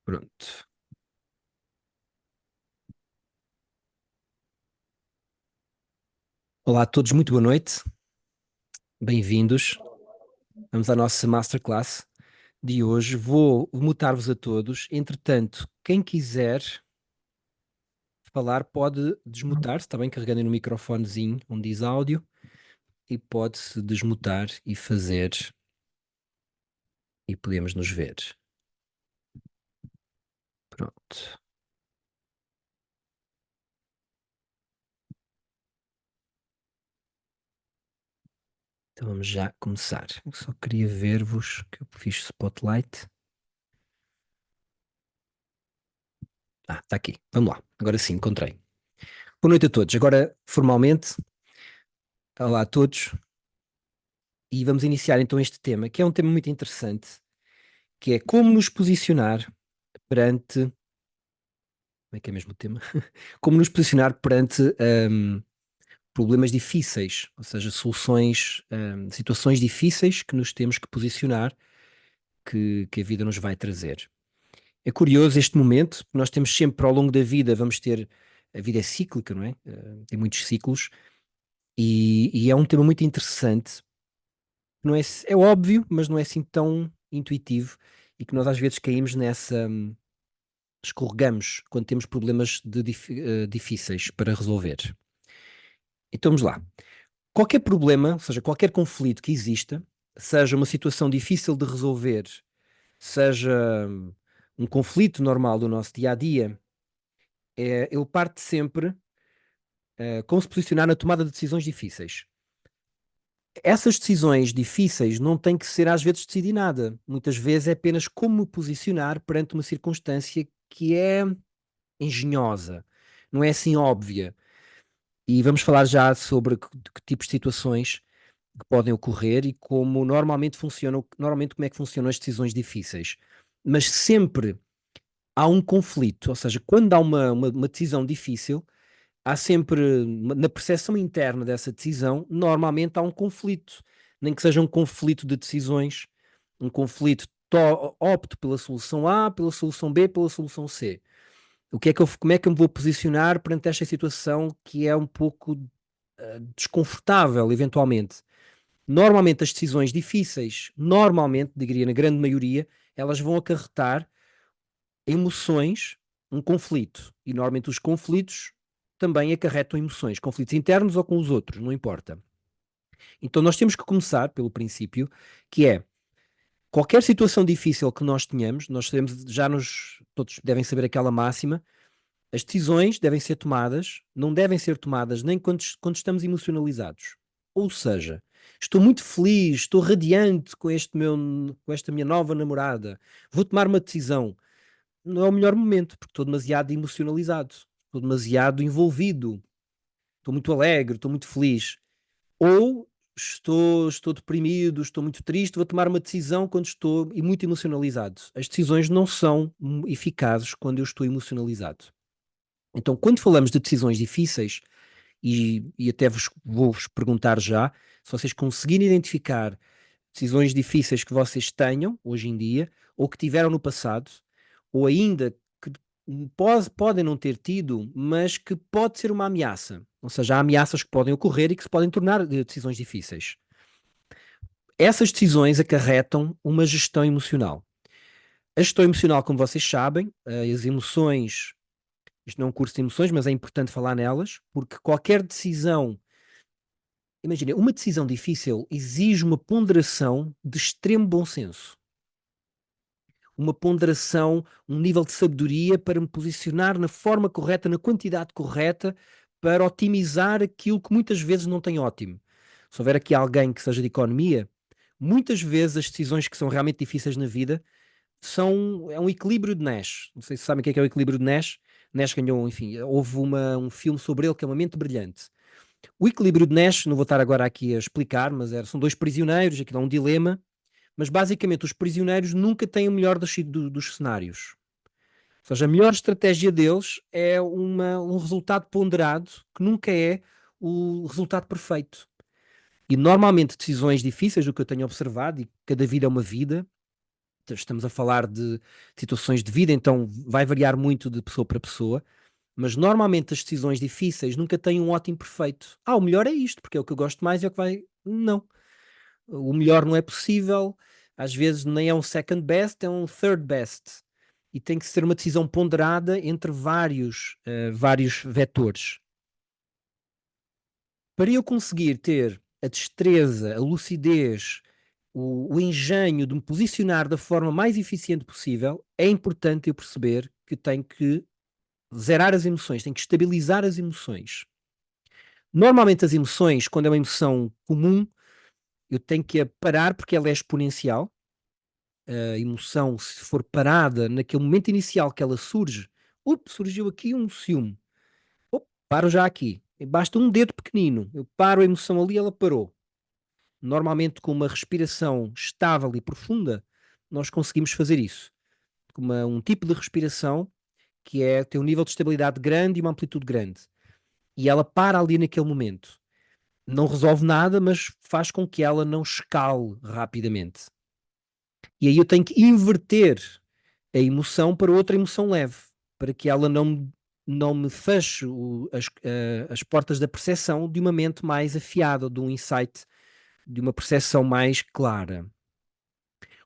Pronto. Olá a todos, muito boa noite. Bem-vindos. Vamos à nossa masterclass de hoje. Vou mutar-vos a todos. Entretanto, quem quiser falar pode desmutar-se, está bem? Carregando no microfonezinho onde diz áudio e pode-se desmutar e fazer e podemos nos ver. Pronto. Então vamos já começar. Eu só queria ver-vos que eu fiz spotlight. Está aqui. Vamos lá. Agora sim, encontrei. Boa noite a todos. Agora, formalmente, olá a todos. E vamos iniciar então este tema, que é um tema muito interessante, que é como nos posicionar perante. Como é que é mesmo o tema? Como nos posicionar perante problemas difíceis, ou seja, soluções, situações difíceis que nos temos que posicionar, que a vida nos vai trazer. É curioso este momento, nós temos sempre ao longo da vida, vamos ter. A vida é cíclica, não é? Tem muitos ciclos, e é um tema muito interessante. Não é, é óbvio, mas não é assim tão intuitivo e que nós às vezes caímos nessa, escorregamos quando temos problemas difíceis para resolver. Então vamos lá. Qualquer problema, ou seja, qualquer conflito que exista, seja uma situação difícil de resolver, seja um conflito normal do nosso dia a dia, ele parte sempre como se posicionar na tomada de decisões difíceis. Essas decisões difíceis não têm que ser às vezes decidir nada. Muitas vezes é apenas como me posicionar perante uma circunstância que é engenhosa, não é assim óbvia. E vamos falar já sobre que tipos de situações que podem ocorrer e como normalmente funcionam, normalmente como é que funcionam as decisões difíceis. Mas sempre há um conflito, ou seja, quando há uma decisão difícil, há sempre, na percepção interna dessa decisão, normalmente há um conflito, nem que seja um conflito de decisões, um conflito, opto pela solução A, pela solução B, pela solução C. Como é que eu me vou posicionar perante esta situação que é um pouco desconfortável, eventualmente? Normalmente as decisões difíceis, normalmente, diria na grande maioria, elas vão acarretar emoções, um conflito. E normalmente os conflitos também acarretam emoções, conflitos internos ou com os outros, não importa. Então nós temos que começar pelo princípio, que é qualquer situação difícil que nós tenhamos, nós sabemos, todos devem saber aquela máxima, as decisões devem ser tomadas, não devem ser tomadas nem quando estamos emocionalizados. Ou seja, estou muito feliz, estou radiante com esta minha nova namorada, vou tomar uma decisão. Não é o melhor momento, porque estou demasiado emocionalizado, estou demasiado envolvido, estou muito alegre, estou muito feliz. Ou estou deprimido, estou muito triste, vou tomar uma decisão quando estou muito emocionalizado. As decisões não são eficazes quando eu estou emocionalizado. Então, quando falamos de decisões difíceis, e até vou-vos perguntar já, se vocês conseguirem identificar decisões difíceis que vocês tenham hoje em dia, ou que tiveram no passado, ou ainda que podem não ter tido, mas que pode ser uma ameaça. Ou seja, há ameaças que podem ocorrer e que se podem tornar decisões difíceis. Essas decisões acarretam uma gestão emocional. A gestão emocional, como vocês sabem, as emoções, isto não é um curso de emoções, mas é importante falar nelas, porque qualquer decisão, imagina, uma decisão difícil exige uma ponderação de extremo bom senso. Uma ponderação, um nível de sabedoria para me posicionar na forma correta, na quantidade correta, para otimizar aquilo que muitas vezes não tem ótimo. Se houver aqui alguém que seja de economia, muitas vezes as decisões que são realmente difíceis na vida é um equilíbrio de Nash. Não sei se sabem o que é o equilíbrio de Nash. Nash ganhou, enfim, houve um filme sobre ele que é uma mente brilhante. O equilíbrio de Nash, não vou estar agora aqui a explicar, mas são dois prisioneiros, aquilo é um dilema, mas basicamente os prisioneiros nunca têm o melhor dos cenários. Ou seja, a melhor estratégia deles é um resultado ponderado que nunca é o resultado perfeito. E normalmente decisões difíceis, do que eu tenho observado, e cada vida é uma vida, estamos a falar de situações de vida, então vai variar muito de pessoa para pessoa, mas normalmente as decisões difíceis nunca têm um ótimo perfeito. O melhor é isto, porque é o que eu gosto mais, é o que vai. Não. O melhor não é possível, às vezes nem é um second best, é um third best. E tem que ser uma decisão ponderada entre vários vetores. Para eu conseguir ter a destreza, a lucidez, o engenho de me posicionar da forma mais eficiente possível, é importante eu perceber que tenho que zerar as emoções, tenho que estabilizar as emoções. Normalmente as emoções, quando é uma emoção comum, eu tenho que a parar porque ela é exponencial. A emoção, se for parada naquele momento inicial que ela surge, surgiu aqui um ciúme. Paro já aqui. Basta um dedo pequenino. Eu paro a emoção ali, ela parou. Normalmente, com uma respiração estável e profunda, nós conseguimos fazer isso. Com um tipo de respiração que tem um nível de estabilidade grande e uma amplitude grande. E ela para ali naquele momento. Não resolve nada, mas faz com que ela não escale rapidamente. E aí eu tenho que inverter a emoção para outra emoção leve, para que ela não me feche as portas da percepção de uma mente mais afiada, de um insight, de uma percepção mais clara.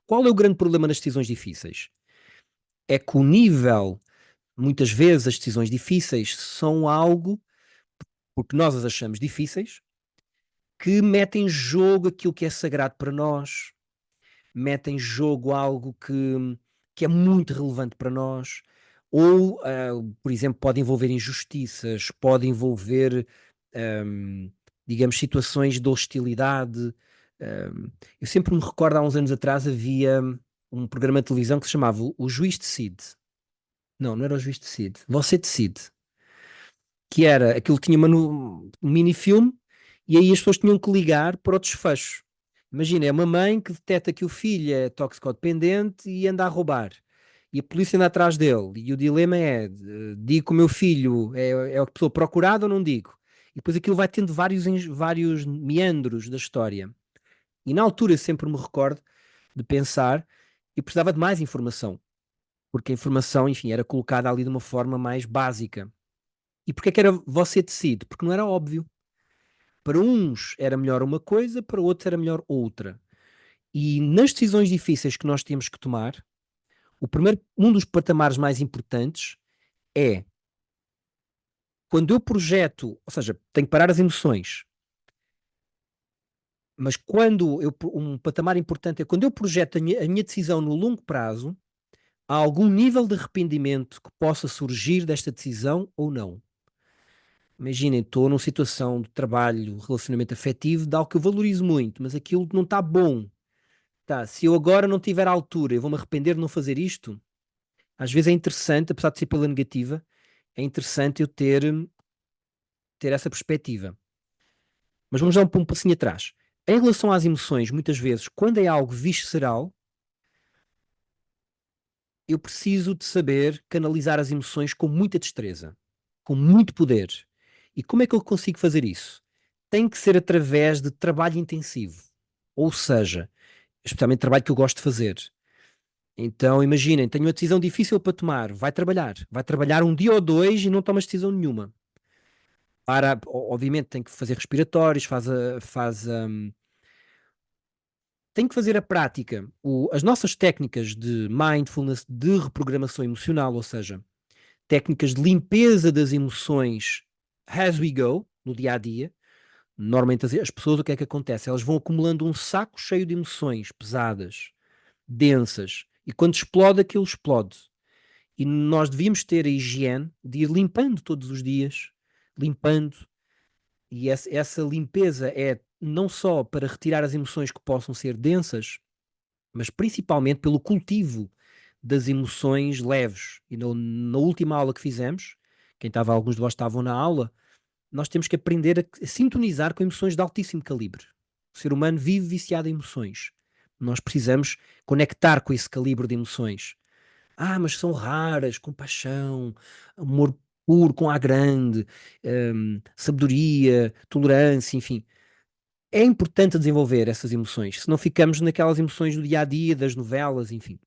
Qual é o grande problema nas decisões difíceis? É que o nível, muitas vezes as decisões difíceis são algo, porque nós as achamos difíceis, que mete em jogo aquilo que é sagrado para nós, mete em jogo algo que é muito relevante para nós, ou, por exemplo, pode envolver injustiças, pode envolver, hum, digamos, situações de hostilidade. Eu sempre me recordo, há uns anos atrás, havia um programa de televisão que se chamava O Juiz Decide. Não, não era O Juiz Decide. Você Decide. Que era, aquilo tinha um mini-filme e aí as pessoas tinham que ligar para o desfecho. Imagina, é uma mãe que detecta que o filho é toxicodependente e anda a roubar. E a polícia anda atrás dele. E o dilema é: digo que o meu filho é a pessoa procurada ou não digo? E depois aquilo vai tendo vários meandros da história. E na altura eu sempre me recordo de pensar e precisava de mais informação. Porque a informação, enfim, era colocada ali de uma forma mais básica. E porquê que era você decide? Porque não era óbvio. Para uns era melhor uma coisa, para outros era melhor outra. E nas decisões difíceis que nós temos que tomar, um dos patamares mais importantes é quando eu projeto, ou seja, tenho que parar as emoções, mas um patamar importante é quando eu projeto a minha decisão no longo prazo, há algum nível de arrependimento que possa surgir desta decisão ou não. Imaginem, estou numa situação de trabalho, relacionamento afetivo, de algo que eu valorizo muito, mas aquilo não está bom. Tá, se eu agora não tiver à altura, eu vou-me arrepender de não fazer isto? Às vezes é interessante, apesar de ser pela negativa, é interessante eu ter essa perspectiva. Mas vamos dar um passinho atrás. Em relação às emoções, muitas vezes, quando é algo visceral, eu preciso de saber canalizar as emoções com muita destreza, com muito poder. E como é que eu consigo fazer isso? Tem que ser através de trabalho intensivo. Ou seja, especialmente trabalho que eu gosto de fazer. Então, imaginem, tenho uma decisão difícil para tomar. Vai trabalhar um dia ou dois e não tomas decisão nenhuma. Obviamente, tem que fazer respiratórios, tem que fazer a prática. As nossas técnicas de mindfulness, de reprogramação emocional, ou seja, técnicas de limpeza das emoções as we go, no dia a dia. Normalmente, as pessoas, o que é que acontece? Elas vão acumulando um saco cheio de emoções pesadas, densas, e quando explode, aquilo explode. E nós devíamos ter a higiene de ir limpando todos os dias, limpando, e essa limpeza é não só para retirar as emoções que possam ser densas, mas principalmente pelo cultivo das emoções leves. E na última aula que fizemos, alguns de vós estavam na aula, nós temos que aprender a sintonizar com emoções de altíssimo calibre. O ser humano vive viciado em emoções. Nós precisamos conectar com esse calibre de emoções. Mas são raras, compaixão, amor puro com A grande, sabedoria, tolerância, enfim. É importante desenvolver essas emoções, senão ficamos naquelas emoções do dia a dia, das novelas, enfim.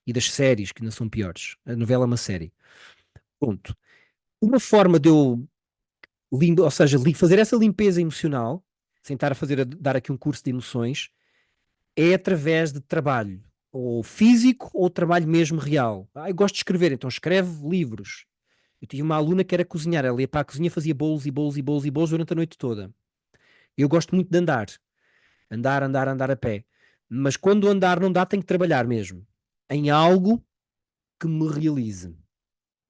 E das séries, que ainda são piores. A novela é uma série. Pronto. Uma forma de eu, ou seja, fazer essa limpeza emocional, sem estar a dar aqui um curso de emoções, é através de trabalho, ou físico, ou trabalho mesmo real. Eu gosto de escrever, então escreve livros. Eu tinha uma aluna que era cozinhar, ela ia para a cozinha, fazia bolos e bolos e bolos e bolos durante a noite toda. Eu gosto muito de andar. Andar a pé. Mas quando andar não dá, tenho que trabalhar mesmo. Em algo que me realize.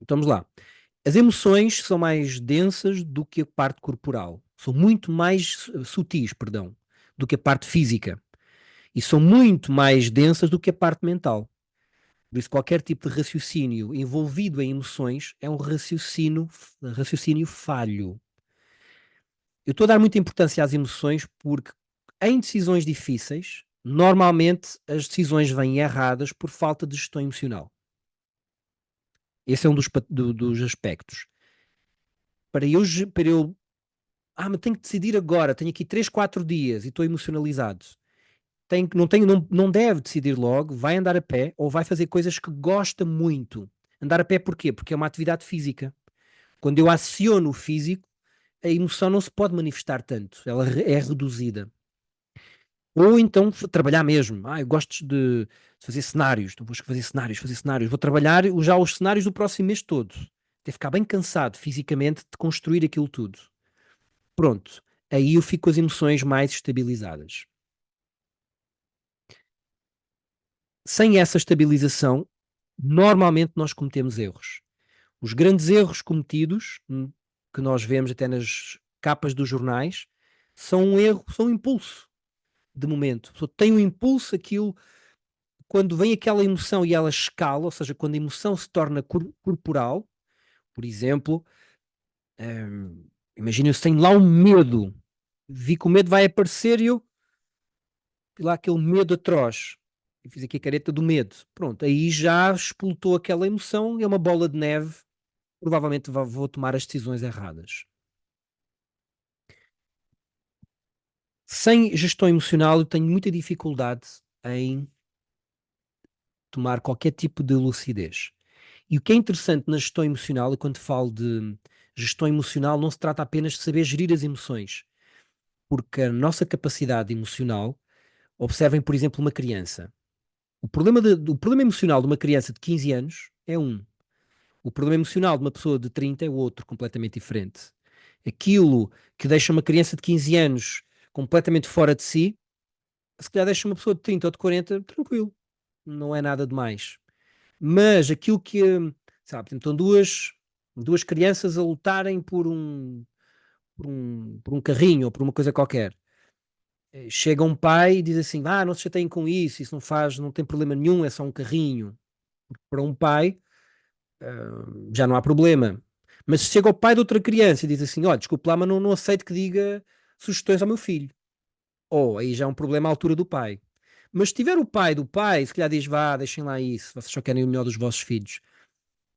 Então vamos lá. As emoções são mais densas do que a parte corporal. São muito mais sutis, perdão, do que a parte física. E são muito mais densas do que a parte mental. Por isso, qualquer tipo de raciocínio envolvido em emoções é um raciocínio falho. Eu estou a dar muita importância às emoções porque em decisões difíceis, normalmente as decisões vêm erradas por falta de gestão emocional. Esse é um dos aspectos. Para eu, mas tenho que decidir agora, tenho aqui 3, 4 dias e estou emocionalizado. Não deve decidir logo, vai andar a pé ou vai fazer coisas que gosta muito. Andar a pé porquê? Porque é uma atividade física. Quando eu aciono o físico, a emoção não se pode manifestar tanto, ela é reduzida. Ou então trabalhar mesmo. Eu gosto de fazer cenários, então vou fazer cenários. Vou trabalhar já os cenários do próximo mês todo. Até ficar bem cansado fisicamente de construir aquilo tudo. Pronto. Aí eu fico com as emoções mais estabilizadas. Sem essa estabilização, normalmente nós cometemos erros. Os grandes erros cometidos, que nós vemos até nas capas dos jornais, são um erro, são um impulso de momento. A pessoa tem um impulso, aquilo, quando vem aquela emoção e ela escala, ou seja, quando a emoção se torna corporal, por exemplo, imagina, se tenho lá um medo, vi que o medo vai aparecer e eu vi lá aquele medo atroz. Eu fiz aqui a careta do medo. Pronto, aí já explotou aquela emoção e é uma bola de neve. Provavelmente vou tomar as decisões erradas. Sem gestão emocional, eu tenho muita dificuldade em tomar qualquer tipo de lucidez. E o que é interessante na gestão emocional, e quando falo de gestão emocional, não se trata apenas de saber gerir as emoções, porque a nossa capacidade emocional, observem, por exemplo, uma criança. O problema emocional de uma criança de 15 anos é um. O problema emocional de uma pessoa de 30 é o outro, completamente diferente. Aquilo que deixa uma criança de 15 anos completamente fora de si, se calhar deixa uma pessoa de 30 ou de 40 tranquilo. Não é nada demais. Mas aquilo que, sabe, estão duas crianças a lutarem por um carrinho ou por uma coisa qualquer. Chega um pai e diz assim: não se chateiem com isso não faz, não tem problema nenhum, é só um carrinho. Para um pai, já não há problema. Mas se chega o pai de outra criança e diz assim: olha, desculpe lá, mas não aceito que diga sugestões ao meu filho. Ou aí já é um problema à altura do pai. Mas se tiver o pai do pai, se calhar diz: vá, deixem lá isso, vocês só querem o melhor dos vossos filhos.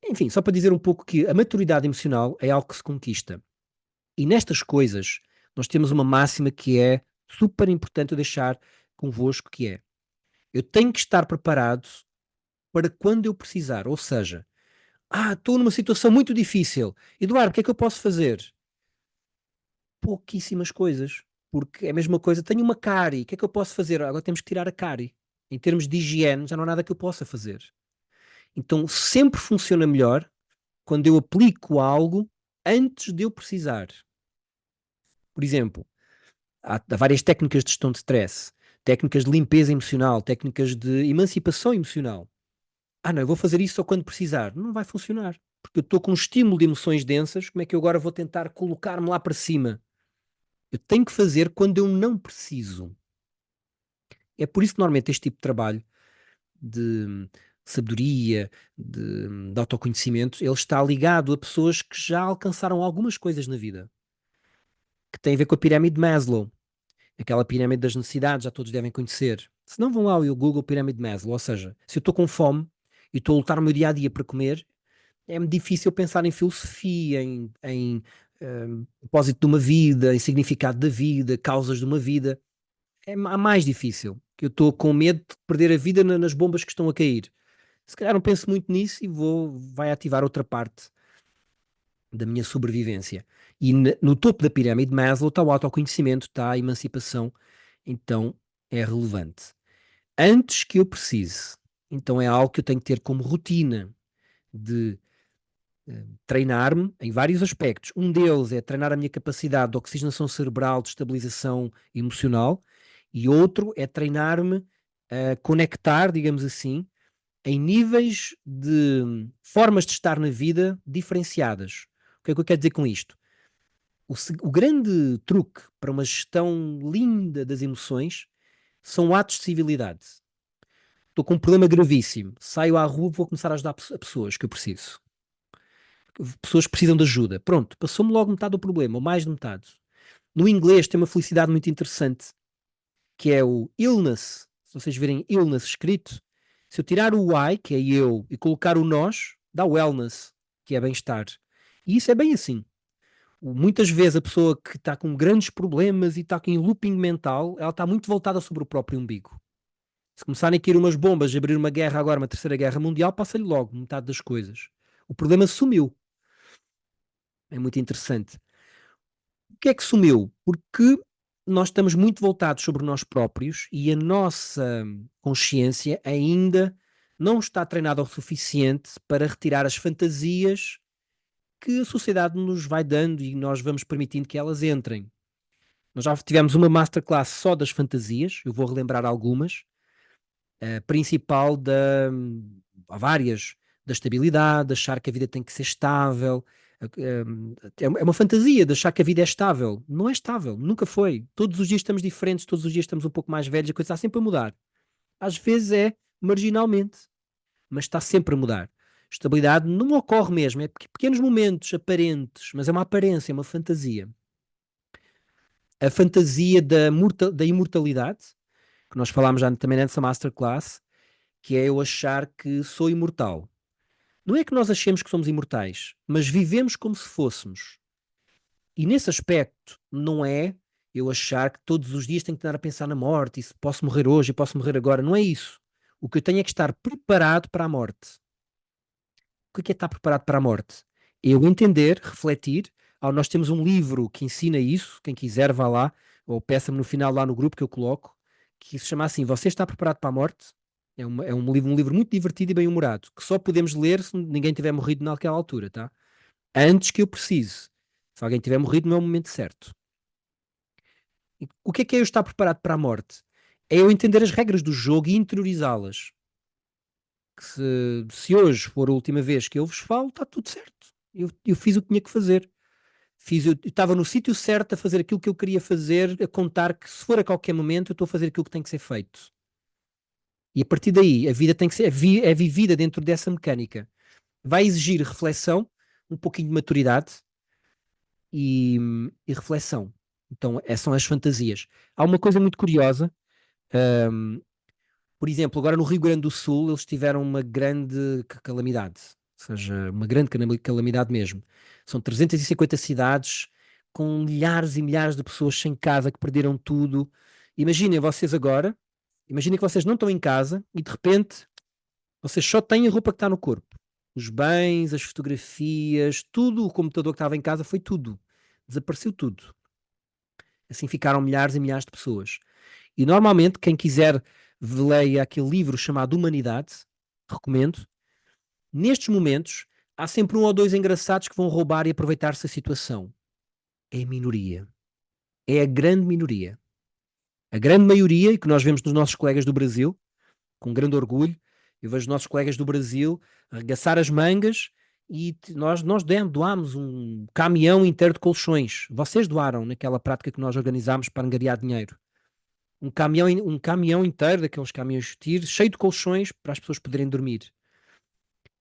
Enfim, só para dizer um pouco que a maturidade emocional é algo que se conquista. E nestas coisas, nós temos uma máxima que é super importante eu deixar convosco, que é: eu tenho que estar preparado para quando eu precisar. Ou seja, estou numa situação muito difícil. Eduardo, o que é que eu posso fazer? Pouquíssimas coisas. Porque é a mesma coisa, tenho uma cárie, o que é que eu posso fazer? Agora temos que tirar a cárie. Em termos de higiene, já não há nada que eu possa fazer. Então sempre funciona melhor quando eu aplico algo antes de eu precisar. Por exemplo, há várias técnicas de gestão de stress, técnicas de limpeza emocional, técnicas de emancipação emocional. Não, eu vou fazer isso só quando precisar. Não vai funcionar. Porque eu estou com um estímulo de emoções densas, como é que eu agora vou tentar colocar-me lá para cima? Eu tenho que fazer quando eu não preciso. É por isso que normalmente este tipo de trabalho de sabedoria, de autoconhecimento, ele está ligado a pessoas que já alcançaram algumas coisas na vida, que tem a ver com a pirâmide de Maslow, aquela pirâmide das necessidades, já todos devem conhecer. Se não vão lá ao Google Pirâmide de Maslow, ou seja, se eu estou com fome e estou a lutar no meu dia a dia para comer, é-me difícil pensar em filosofia, em propósito de uma vida, em significado da vida, causas de uma vida. É mais difícil, que eu estou com medo de perder a vida nas bombas que estão a cair. Se calhar não penso muito nisso e vai ativar outra parte da minha sobrevivência. E no topo da pirâmide de Maslow está o autoconhecimento, está a emancipação, então é relevante. Antes que eu precise, então é algo que eu tenho que ter como rotina de treinar-me em vários aspectos. Um deles é treinar a minha capacidade de oxigenação cerebral, de estabilização emocional, e outro é treinar-me a conectar, digamos assim, em níveis de formas de estar na vida diferenciadas. O que é que eu quero dizer com isto? O grande truque para uma gestão linda das emoções são atos de civilidade. Estou com um problema gravíssimo, saio à rua, vou começar a ajudar a pessoas que eu preciso. Pessoas que precisam de ajuda. Pronto, passou-me logo metade do problema, ou mais de metade. No inglês tem uma felicidade muito interessante, que é o illness. Se vocês verem illness escrito, se eu tirar o I, que é eu, e colocar o nós, dá wellness, que é bem-estar. E isso é bem assim. Muitas vezes a pessoa que está com grandes problemas e está em looping mental, ela está muito voltada sobre o próprio umbigo. Se começarem a cair umas bombas, abrir uma guerra agora, uma terceira guerra mundial, passa-lhe logo metade das coisas. O problema sumiu. É muito interessante. O que é que sumiu? Porque nós estamos muito voltados sobre nós próprios e a nossa consciência ainda não está treinada o suficiente para retirar as fantasias que a sociedade nos vai dando e nós vamos permitindo que elas entrem. Nós já tivemos uma masterclass só das fantasias, eu vou relembrar algumas. A principal há várias, da estabilidade, de achar que a vida tem que ser estável. É uma fantasia de achar que a vida é estável. Não é estável, nunca foi. Todos os dias estamos diferentes, todos os dias estamos um pouco mais velhos, a coisa está sempre a mudar. Às vezes é marginalmente, mas está sempre a mudar. Estabilidade não ocorre mesmo, é pequenos momentos aparentes, mas é uma aparência, é uma fantasia. A fantasia da imortalidade, que nós falámos já também nessa masterclass, que é eu achar que sou imortal. Não é que nós achemos que somos imortais, mas vivemos como se fôssemos. E nesse aspecto, não é eu achar que todos os dias tenho que estar a pensar na morte, e se posso morrer hoje e posso morrer agora. Não é isso. O que eu tenho é que estar preparado para a morte. O que é estar preparado para a morte? Eu entender, refletir. Nós temos um livro que ensina isso. Quem quiser, vá lá, ou peça-me no final lá no grupo que eu coloco, que se chama assim: Você está preparado para a morte? É um livro muito divertido e bem-humorado, que só podemos ler se ninguém tiver morrido naquela altura, tá? Antes que eu precise. Se alguém tiver morrido, não é o momento certo. E o que é eu estar preparado para a morte? É eu entender as regras do jogo e interiorizá-las. Que se hoje for a última vez que eu vos falo, está tudo certo. Eu fiz o que tinha que fazer. Eu estava no sítio certo a fazer aquilo que eu queria fazer, a contar que se for a qualquer momento eu estou a fazer aquilo que tem que ser feito. E a partir daí, a vida tem que ser é vivida dentro dessa mecânica. Vai exigir reflexão, um pouquinho de maturidade e reflexão. Então, essas são as fantasias. Há uma coisa muito curiosa. hum, por exemplo, agora no Rio Grande do Sul, eles tiveram uma grande calamidade. Ou seja, uma grande calamidade mesmo. São 350 cidades com milhares e milhares de pessoas sem casa que perderam tudo. Imaginem vocês agora, imaginem que vocês não estão em casa e de repente vocês só têm a roupa que está no corpo. Os bens, as fotografias, tudo, o computador que estava em casa foi tudo. Desapareceu tudo. Assim ficaram milhares e milhares de pessoas. E normalmente, quem quiser leia aquele livro chamado Humanidade, recomendo. Nestes momentos, há sempre um ou dois engraçados que vão roubar e aproveitar-se da situação. É a minoria. É a grande minoria. A grande maioria, e que nós vemos nos nossos colegas do Brasil, com grande orgulho, eu vejo os nossos colegas do Brasil arregaçar as mangas e nós doámos um caminhão inteiro de colchões. Vocês doaram naquela prática que nós organizámos para angariar dinheiro. Um caminhão inteiro daqueles caminhões de tiro, cheio de colchões para as pessoas poderem dormir.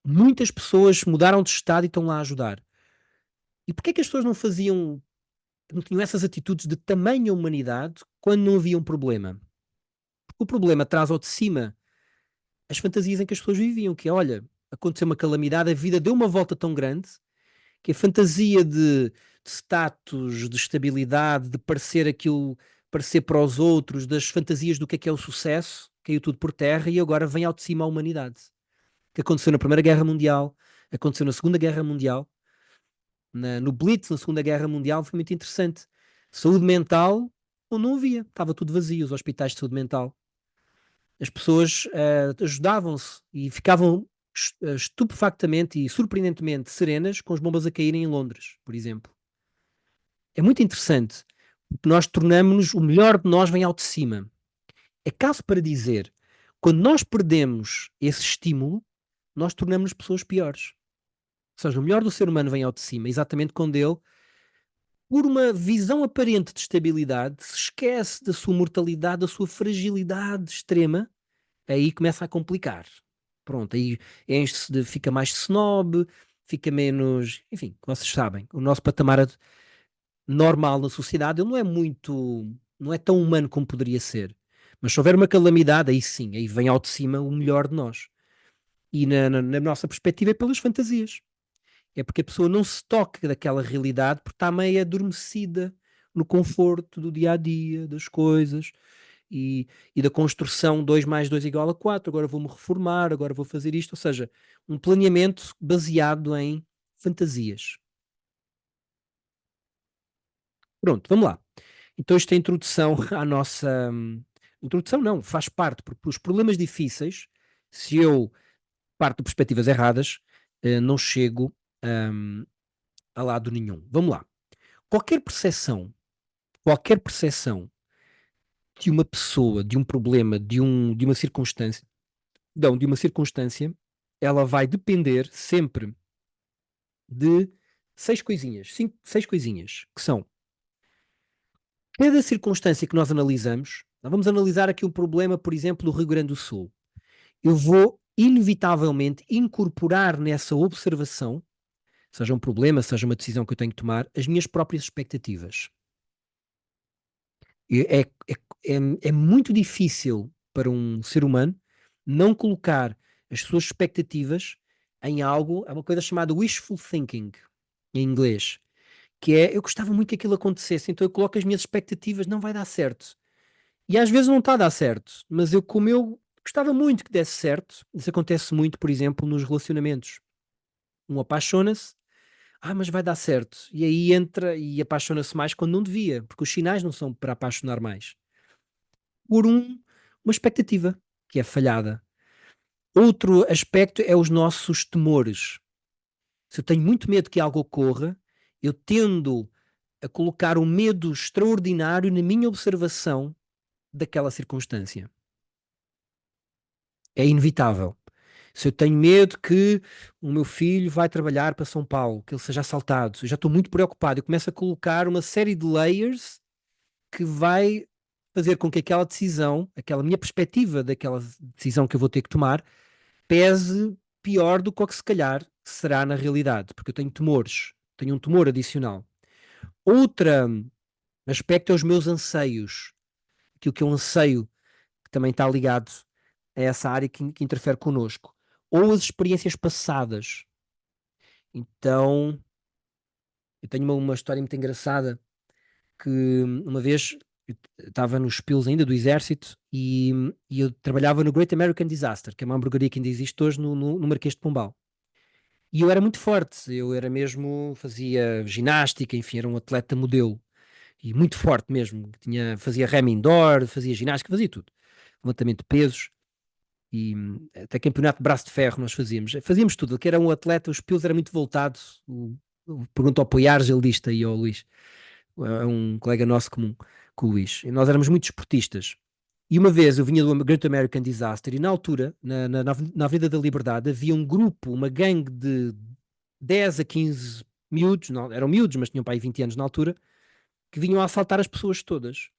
Muitas pessoas mudaram de estado e estão lá a ajudar. E porquê é que as pessoas não tinham essas atitudes de tamanha humanidade quando não havia um problema? Porque o problema traz ao de cima as fantasias em que as pessoas viviam, que é, olha, aconteceu uma calamidade, a vida deu uma volta tão grande que a fantasia de status, de estabilidade, de parecer aquilo, parecer para os outros, das fantasias do que é o sucesso, caiu tudo por terra e agora vem ao de cima a humanidade. que aconteceu na Primeira Guerra Mundial, aconteceu na Segunda Guerra Mundial, no Blitz, na Segunda Guerra Mundial, foi muito interessante. Saúde mental, não havia, estava tudo vazio, os hospitais de saúde mental. As pessoas ajudavam-se e ficavam estupefactamente e surpreendentemente serenas com as bombas a caírem em Londres, por exemplo. É muito interessante, porque nós tornamos-nos, o melhor de nós vem ao de cima. É caso para dizer, quando nós perdemos esse estímulo, nós tornamos-nos pessoas piores. Ou seja, o melhor do ser humano vem ao de cima, exatamente quando ele, por uma visão aparente de estabilidade, se esquece da sua mortalidade, da sua fragilidade extrema, aí começa a complicar. Pronto, aí enche-se fica mais snob, fica menos, enfim, vocês sabem, o nosso patamar normal na sociedade, ele não é muito, não é tão humano como poderia ser. Mas se houver uma calamidade, aí sim, aí vem ao de cima o melhor de nós. E na nossa perspectiva é pelas fantasias. É porque a pessoa não se toca daquela realidade porque está meio adormecida no conforto do dia a dia, das coisas e da construção 2 mais 2 igual a 4. Agora vou-me reformar, agora vou fazer isto. Ou seja, um planeamento baseado em fantasias. Pronto, vamos lá. Então, esta é a introdução à nossa. Introdução não, faz parte, porque os problemas difíceis, se eu parto de perspectivas erradas, não chego a lado nenhum. Vamos lá. Qualquer percepção de uma pessoa, de um problema, de uma circunstância, não, de uma circunstância, ela vai depender sempre de seis coisinhas, que são cada circunstância que nós analisamos. Nós vamos analisar aqui um problema, por exemplo, do Rio Grande do Sul. Eu vou inevitavelmente incorporar nessa observação, seja um problema, seja uma decisão que eu tenho que tomar, as minhas próprias expectativas. É, é, é muito difícil para um ser humano não colocar as suas expectativas em algo, é uma coisa chamada wishful thinking, em inglês, que é, eu gostava muito que aquilo acontecesse, então eu coloco as minhas expectativas, não vai dar certo. E às vezes não está a dar certo, mas como eu gostava muito que desse certo, isso acontece muito, por exemplo, nos relacionamentos. Um apaixona-se, mas vai dar certo. E aí entra e apaixona-se mais quando não devia, porque os sinais não são para apaixonar mais. Por uma expectativa que é falhada. Outro aspecto é os nossos temores. Se eu tenho muito medo que algo ocorra, eu tendo a colocar um medo extraordinário na minha observação daquela circunstância. É inevitável. Se eu tenho medo que o meu filho vai trabalhar para São Paulo, que ele seja assaltado, eu já estou muito preocupado. Eu começo a colocar uma série de layers que vai fazer com que aquela decisão, aquela minha perspectiva daquela decisão que eu vou ter que tomar, pese pior do que o que se calhar será na realidade, porque eu tenho temores, tenho um temor adicional. Outro aspecto é os meus anseios, aquilo que eu anseio, que também está ligado a essa área que interfere connosco, ou as experiências passadas. Então, eu tenho uma história muito engraçada que uma vez eu estava nos Pills ainda do exército e eu trabalhava no Great American Disaster, que é uma hamburgueria que ainda existe hoje no Marquês de Pombal. E eu era muito forte, eu era mesmo, fazia ginástica, enfim, era um atleta modelo. E muito forte mesmo. Fazia remo indoor, fazia ginástica, fazia tudo. Levantamento de pesos e até campeonato de braço de ferro nós fazíamos. Fazíamos tudo, que era um atleta, os Pills era muito voltado. Pergunta ao Poiares, ele disse aí ao Luís, é um colega nosso comum, com o Luís. E nós éramos muito esportistas. E uma vez eu vinha do Great American Disaster e na altura, na Avenida da Liberdade, havia um grupo, uma gangue de 10 a 15 miúdos, não, eram miúdos, mas tinham para aí 20 anos na altura, que vinham a assaltar as pessoas todas.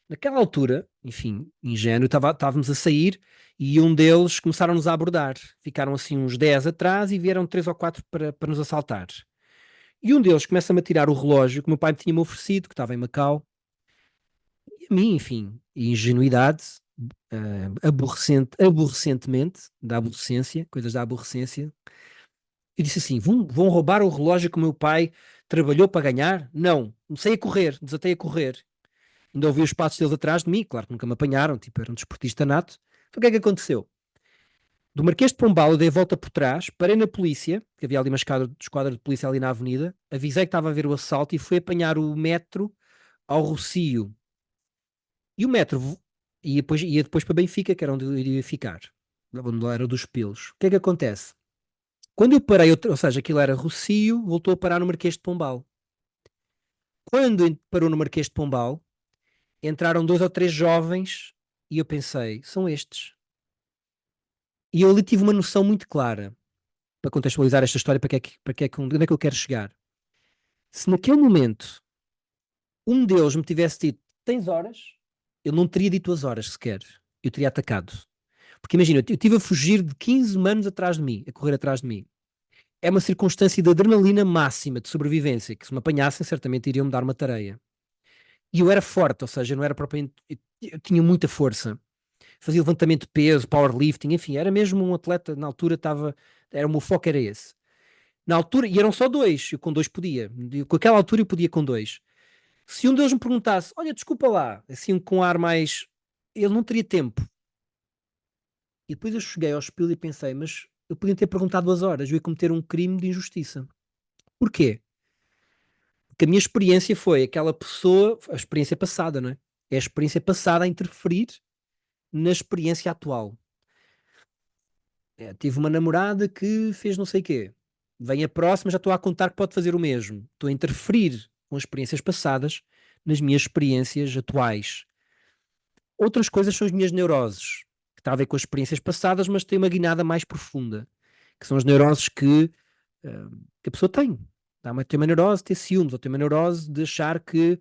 Naquela altura, enfim, ingênuo, estávamos a sair e um deles começaram-nos a abordar. Ficaram assim uns 10 atrás e vieram 3 ou 4 para nos assaltar. E um deles começa-me a tirar o relógio que o meu pai me tinha-me oferecido, que estava em Macau. E a mim, enfim, ingenuidade, aborrecentemente, da aborrecência, coisas da aborrecência. Eu disse assim: vão roubar o relógio que o meu pai trabalhou para ganhar? Não, comecei a correr, desatei a correr. Ainda ouvi os passos deles atrás de mim, claro que nunca me apanharam, tipo, era um desportista nato. Então o que é que aconteceu? Do Marquês de Pombal eu dei a volta por trás, parei na polícia, que havia ali uma esquadra de polícia ali na avenida, avisei que estava a ver o assalto e fui apanhar o metro ao Rocio. E o metro ia depois para Benfica, que era onde eu iria ficar, onde era dos pelos. O que é que acontece? Quando eu parei, ou seja, aquilo era Rocio, voltou a parar no Marquês de Pombal. Quando parou no Marquês de Pombal, entraram 2 ou 3 jovens e eu pensei, são estes. E eu ali tive uma noção muito clara para contextualizar esta história, onde é que eu quero chegar. Se naquele momento um deles me tivesse dito, tens horas, eu não teria dito as horas sequer. Eu teria atacado. Porque imagina, eu estive a fugir de 15 manos atrás de mim, a correr atrás de mim. É uma circunstância de adrenalina máxima, de sobrevivência, que se me apanhassem, certamente iriam-me dar uma tareia. E eu era forte, ou seja, não era propriamente. Eu tinha muita força. Fazia levantamento de peso, powerlifting, enfim, era mesmo um atleta, na altura estava. Era o meu foco, era esse. Na altura, e eram só 2, eu com 2 podia. Com aquela altura eu podia com 2. Se um deles me perguntasse, olha, desculpa lá, assim com um ar mais. Ele não teria tempo. E depois eu cheguei ao espelho e pensei, mas eu podia ter perguntado 2 horas, eu ia cometer um crime de injustiça. Porquê? Porque a minha experiência foi aquela pessoa, a experiência passada, não é? É a experiência passada a interferir na experiência atual. Tive uma namorada que fez não sei o quê. Vem a próxima, já estou a contar que pode fazer o mesmo. Estou a interferir com as experiências passadas nas minhas experiências atuais. Outras coisas são as minhas neuroses, que está a ver com as experiências passadas, mas tem uma guinada mais profunda, que são as neuroses que a pessoa tem. Tem uma neurose de ter ciúmes, ou tem uma neurose de achar que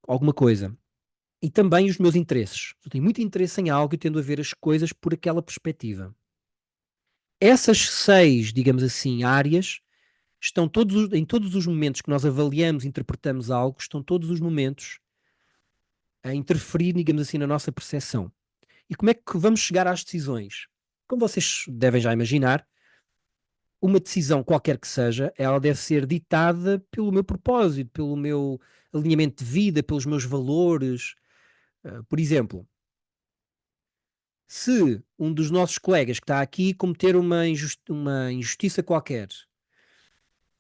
alguma coisa. E também os meus interesses. Eu tenho muito interesse em algo e tendo a ver as coisas por aquela perspectiva. Essas 6, digamos assim, áreas estão em todos os momentos que nós avaliamos, interpretamos algo, estão todos os momentos a interferir, digamos assim, na nossa percepção. E como é que vamos chegar às decisões? Como vocês devem já imaginar, uma decisão qualquer que seja, ela deve ser ditada pelo meu propósito, pelo meu alinhamento de vida, pelos meus valores. Por exemplo, se um dos nossos colegas que está aqui cometer uma injustiça qualquer,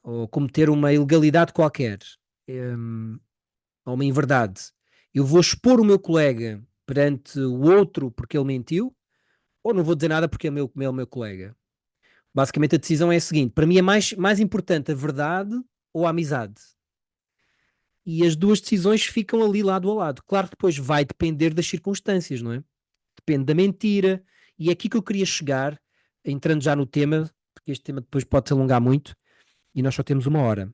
ou cometer uma ilegalidade qualquer, hum, ou uma inverdade, eu vou expor o meu colega perante o outro porque ele mentiu, ou não vou dizer nada porque é o meu colega. Basicamente a decisão é a seguinte: para mim é mais importante a verdade ou a amizade. E as duas decisões ficam ali lado a lado. Claro que depois vai depender das circunstâncias, não é? Depende da mentira. E é aqui que eu queria chegar, entrando já no tema, porque este tema depois pode se alongar muito e nós só temos 1 hora.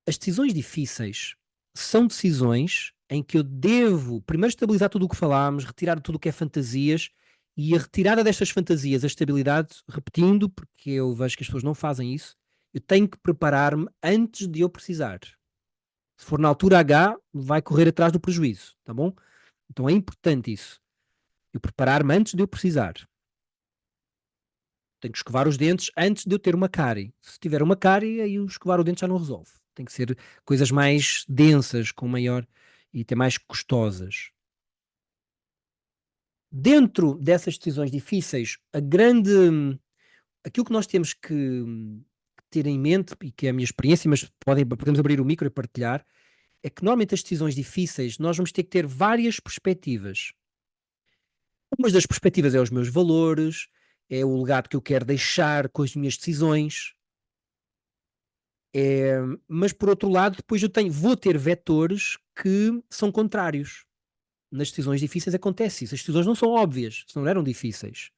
As decisões difíceis são decisões em que eu devo primeiro estabilizar tudo o que falámos, retirar tudo o que é fantasias, e a retirada destas fantasias, a estabilidade, repetindo, porque eu vejo que as pessoas não fazem isso, eu tenho que preparar-me antes de eu precisar. Se for na altura H, vai correr atrás do prejuízo, tá bom? Então é importante isso. Eu preparar-me antes de eu precisar. Tenho que escovar os dentes antes de eu ter uma cárie. Se tiver uma cárie, aí o escovar o dente já não resolve. Tem que ser coisas mais densas, com maior e até mais custosas. Dentro dessas decisões difíceis, aquilo que nós temos que ter em mente, e que é a minha experiência, mas podemos abrir o micro e partilhar, é que normalmente as decisões difíceis nós vamos ter que ter várias perspectivas. Uma das perspectivas é os meus valores, é o legado que eu quero deixar com as minhas decisões. Mas por outro lado, depois vou ter vetores que são contrários. Nas decisões difíceis acontece isso. As decisões não são óbvias, se não eram difíceis.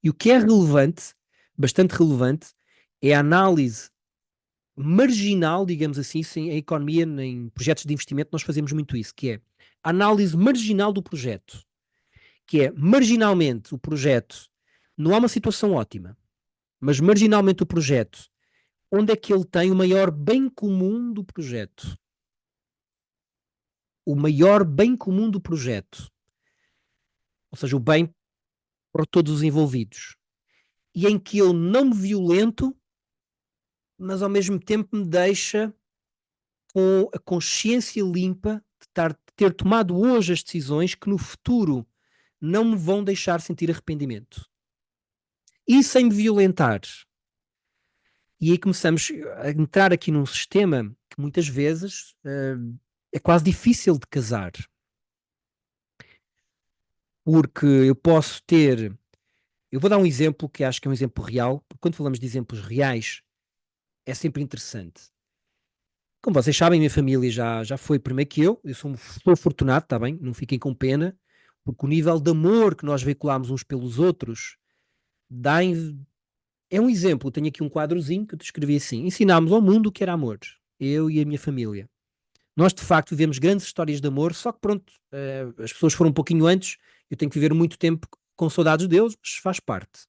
E o que é relevante, bastante relevante, é a análise marginal, digamos assim, em economia, em projetos de investimento, nós fazemos muito isso, que é a análise marginal do projeto, que é marginalmente o projeto, não há uma situação ótima, mas marginalmente o projeto, onde é que ele tem o maior bem comum do projeto? O maior bem comum do projeto, ou seja, o bem para todos os envolvidos, e em que eu não me violento, mas ao mesmo tempo me deixa com a consciência limpa de ter tomado hoje as decisões que no futuro não me vão deixar sentir arrependimento. E sem me violentar. E aí começamos a entrar aqui num sistema que muitas vezes é quase difícil de casar. Porque eu posso ter. Eu vou dar um exemplo que acho que é um exemplo real, porque quando falamos de exemplos reais, é sempre interessante. Como vocês sabem, minha família já foi primeiro que eu sou afortunado, está bem? Não fiquem com pena, porque o nível de amor que nós veiculamos uns pelos outros dá é um exemplo. Eu tenho aqui um quadrozinho que eu te escrevi assim: ensinámos ao mundo o que era amor, eu e a minha família. Nós, de facto, vivemos grandes histórias de amor, só que pronto, as pessoas foram um pouquinho antes, eu tenho que viver muito tempo com saudades deles, mas faz parte.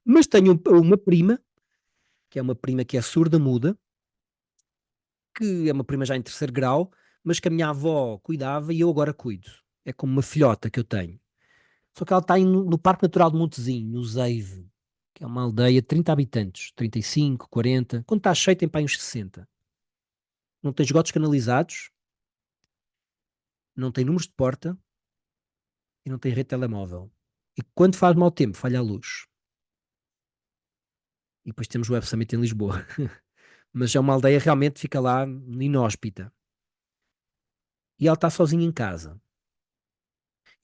Mas tenho uma prima, que é uma prima que é surda-muda, que é uma prima já em terceiro grau, mas que a minha avó cuidava e eu agora cuido. É como uma filhota que eu tenho. Só que ela está no Parque Natural de Montezinho, no Zeive, que é uma aldeia de 30 habitantes, 35, 40. Quando está cheio tem para aí uns 60. Não tem esgotos canalizados, não tem números de porta e não tem rede de telemóvel. E quando faz mau tempo, falha a luz. E depois temos o Web Summit em Lisboa. Mas é uma aldeia realmente, fica lá inóspita. E ela está sozinha em casa.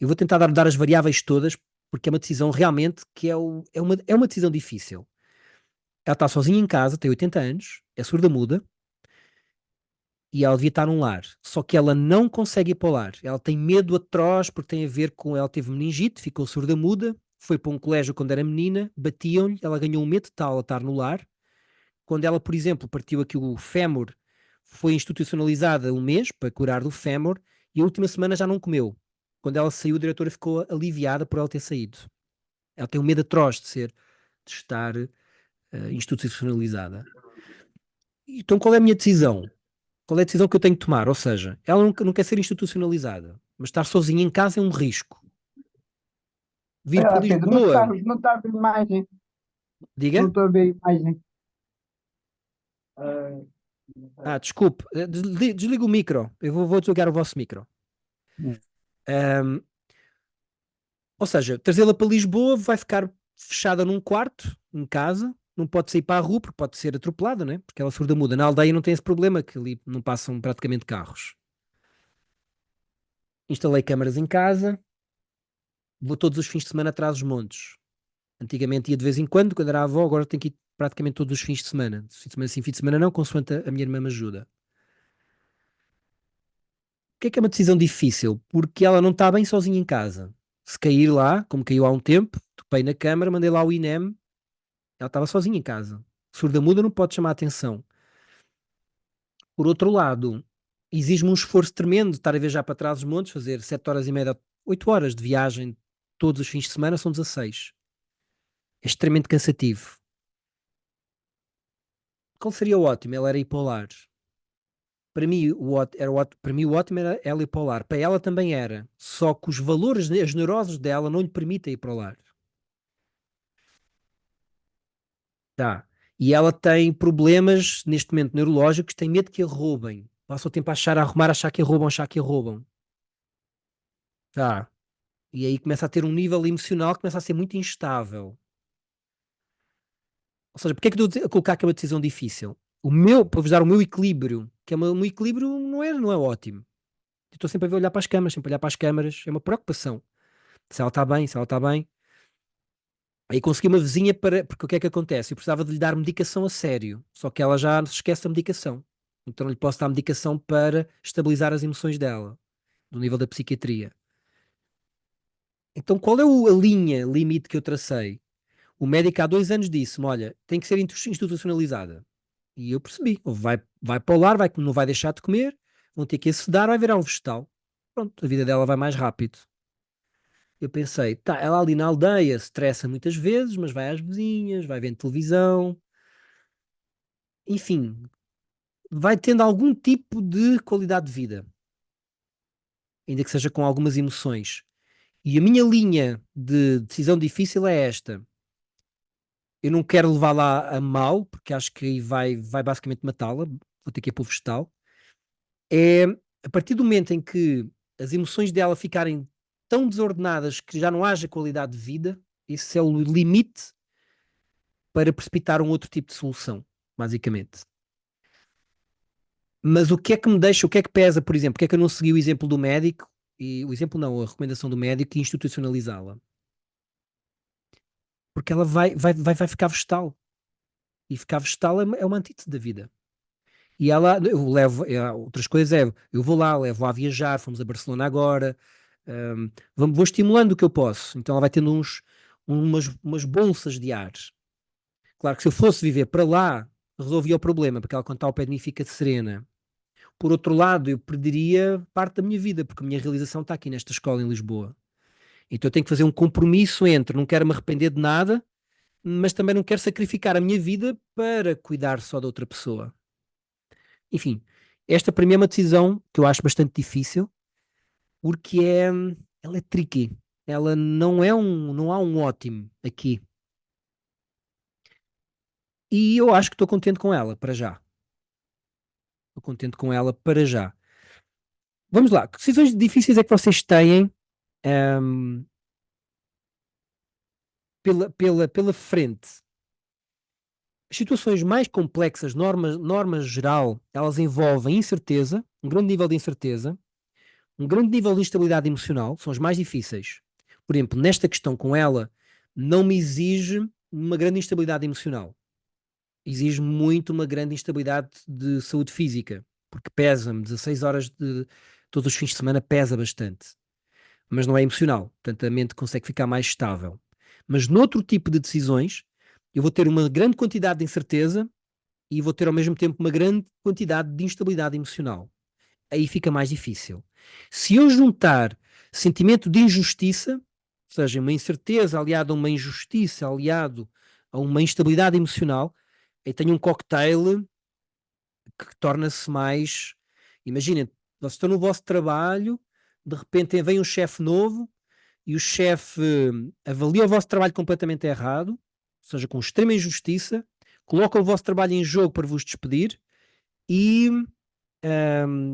Eu vou tentar dar as variáveis todas, porque é uma decisão realmente que é uma decisão difícil. Ela está sozinha em casa, tem 80 anos, é surda-muda, e ela devia estar num lar. Só que ela não consegue ir para o lar. Ela tem medo atroz, porque tem a ver com... Ela teve meningite, ficou surda-muda, foi para um colégio quando era menina, batiam-lhe, ela ganhou um medo tal a estar no lar. Quando ela, por exemplo, partiu aqui o fémur, foi institucionalizada um mês para curar do fémur, e a última semana já não comeu. Quando ela saiu, a diretora ficou aliviada por ela ter saído. Ela tem um medo atroz de estar institucionalizada. Então, qual é a minha decisão? Qual é a decisão que eu tenho que tomar? Ou seja, ela não quer ser institucionalizada, mas estar sozinha em casa é um risco. Vir Olha para lá, Pedro, mas Lisboa, Carlos, não está a ver imagem. Não diga? estou a ver imagem. Desculpe, desliga o micro. Eu vou desligar o vosso micro. Ahm, ou seja, trazê-la para Lisboa vai ficar fechada num quarto, em casa, não pode sair para a rua porque pode ser atropelada, né? Porque ela é surda-muda. Na aldeia não tem esse problema, que ali não passam praticamente carros. Instalei câmaras em casa, vou todos os fins de semana atrás dos montes. Antigamente ia de vez em quando era avó, agora tenho que ir praticamente todos os fins de semana. Fim de semana sim, fim de semana não, consoante a minha irmã me ajuda. O que é uma decisão difícil? Porque ela não está bem sozinha em casa. Se cair lá, como caiu há um tempo, topei na câmara, mandei lá o INEM, ela estava sozinha em casa. Surda-muda não pode chamar a atenção. Por outro lado, exige-me um esforço tremendo de estar a viajar para trás dos montes, fazer 7 horas e meia, 8 horas de viagem todos os fins de semana, são 16. É extremamente cansativo. Qual seria o ótimo? Ela era ir para o lar. Para mim, para mim, o ótimo era ela ir para o lar. Para ela também era. Só que os valores generosos dela não lhe permitem ir para o lar. Tá. E ela tem problemas, neste momento, neurológicos, tem medo que a roubem. Passa o tempo a achar, a arrumar, achar que a roubam, achar que a roubam. Tá. E aí começa a ter um nível emocional que começa a ser muito instável. Ou seja, porque é que eu estou a colocar que é uma decisão difícil? Para vos dar o meu equilíbrio, que é um equilíbrio não é ótimo. Eu estou sempre a olhar para as câmaras, sempre a olhar para as câmaras, é uma preocupação. Se ela está bem, se ela está bem. Aí consegui uma vizinha para. Porque o que é que acontece? Eu precisava de lhe dar medicação a sério, só que ela já se esquece da medicação. Então não lhe posso dar medicação para estabilizar as emoções dela, do nível da psiquiatria. Então qual é a linha limite que eu tracei? O médico há 2 anos disse-me: olha, tem que ser institucionalizada. E eu percebi: vai para o lar, não vai deixar de comer, vão ter que a sedar, vai virar um vegetal. Pronto, a vida dela vai mais rápido. Eu pensei, tá, ela ali na aldeia se estressa muitas vezes, mas vai às vizinhas, vai vendo televisão, enfim, vai tendo algum tipo de qualidade de vida, ainda que seja com algumas emoções. E a minha linha de decisão difícil é esta. Eu não quero levá-la a mal, porque acho que aí vai basicamente matá-la, vou ter que ir para o vegetal. É a partir do momento em que as emoções dela ficarem tão desordenadas que já não haja qualidade de vida, esse é o limite para precipitar um outro tipo de solução, basicamente. Mas o que é que me deixa, o que é que pesa, por exemplo, porque é que eu não segui o exemplo do médico, e o exemplo não, a recomendação do médico e institucionalizá-la? Porque ela vai ficar vegetal. E ficar vegetal é uma antítese da vida. E ela, eu levo, outras coisas eu vou lá, levo-a a viajar, fomos a Barcelona agora, vou estimulando o que eu posso. Então ela vai tendo umas bolsas de ar. Claro que se eu fosse viver para lá, resolvia o problema, porque ela quando está ao pé de mim fica serena. Por outro lado, eu perderia parte da minha vida, porque a minha realização está aqui nesta escola em Lisboa. Então eu tenho que fazer um compromisso entre não quero me arrepender de nada, mas também não quero sacrificar a minha vida para cuidar só de outra pessoa. Enfim, esta para mim é uma decisão que eu acho bastante difícil, porque ela é tricky. Ela não há um ótimo aqui. E eu acho que estou contente com ela, para já. Estou contente com ela, para já. Vamos lá, que decisões difíceis é que vocês têm ahm, pela frente? As situações mais complexas, norma geral, elas envolvem incerteza, um grande nível de incerteza, um grande nível de instabilidade emocional, são as mais difíceis. Por exemplo, nesta questão com ela, não me exige uma grande instabilidade emocional. Exige muito uma grande instabilidade de saúde física, porque pesa-me, 16 horas de todos os fins de semana pesa bastante. Mas não é emocional, portanto a mente consegue ficar mais estável. Mas noutro tipo de decisões, eu vou ter uma grande quantidade de incerteza e vou ter ao mesmo tempo uma grande quantidade de instabilidade emocional. Aí fica mais difícil. Se eu juntar sentimento de injustiça, ou seja, uma incerteza aliado a uma injustiça, aliado a uma instabilidade emocional, aí tenho um cocktail que torna-se mais. Imaginem, vocês estão no vosso trabalho, de repente vem um chefe novo e o chefe avalia o vosso trabalho completamente errado, ou seja, com extrema injustiça, coloca o vosso trabalho em jogo para vos despedir e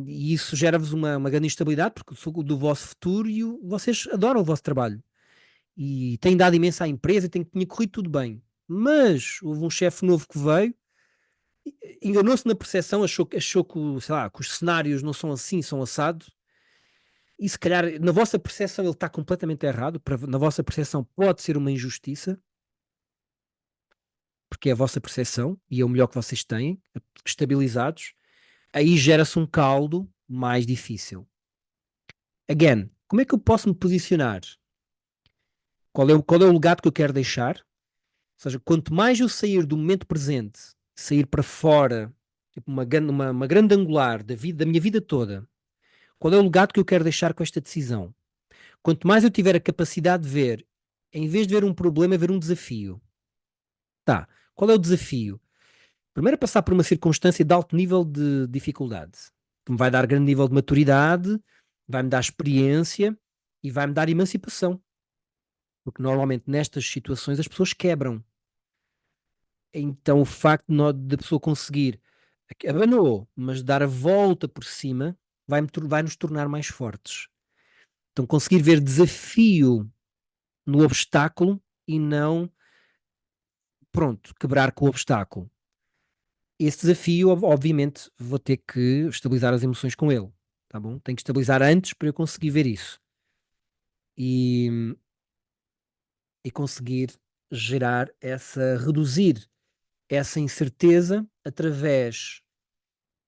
e isso gera-vos uma grande instabilidade, porque do vosso futuro e vocês adoram o vosso trabalho e têm dado imenso à empresa e tinha corrido tudo bem. Mas houve um chefe novo que veio, enganou-se na percepção, achou que, sei lá, que os cenários não são assim, são assado. E se calhar na vossa percepção ele está completamente errado, na vossa percepção pode ser uma injustiça, porque é a vossa percepção e é o melhor que vocês têm, estabilizados. Aí gera-se um caldo mais difícil. Again, como é que eu posso me posicionar? Qual é o legado que eu quero deixar? Ou seja, quanto mais eu sair do momento presente, sair para fora, tipo uma grande angular da minha vida toda, qual é o legado que eu quero deixar com esta decisão? Quanto mais eu tiver a capacidade de ver, em vez de ver um problema, ver um desafio. Tá, qual é o desafio? Primeiro é passar por uma circunstância de alto nível de dificuldade, que me vai dar grande nível de maturidade, vai-me dar experiência e vai-me dar emancipação. Porque normalmente nestas situações as pessoas quebram. Então o facto de pessoa conseguir, abanou, mas dar a volta por cima, vai nos tornar mais fortes. Então conseguir ver desafio no obstáculo e não, pronto, quebrar com o obstáculo. Esse desafio, obviamente, vou ter que estabilizar as emoções com ele, tá bom? Tenho que estabilizar antes para eu conseguir ver isso. E, e conseguir reduzir essa incerteza através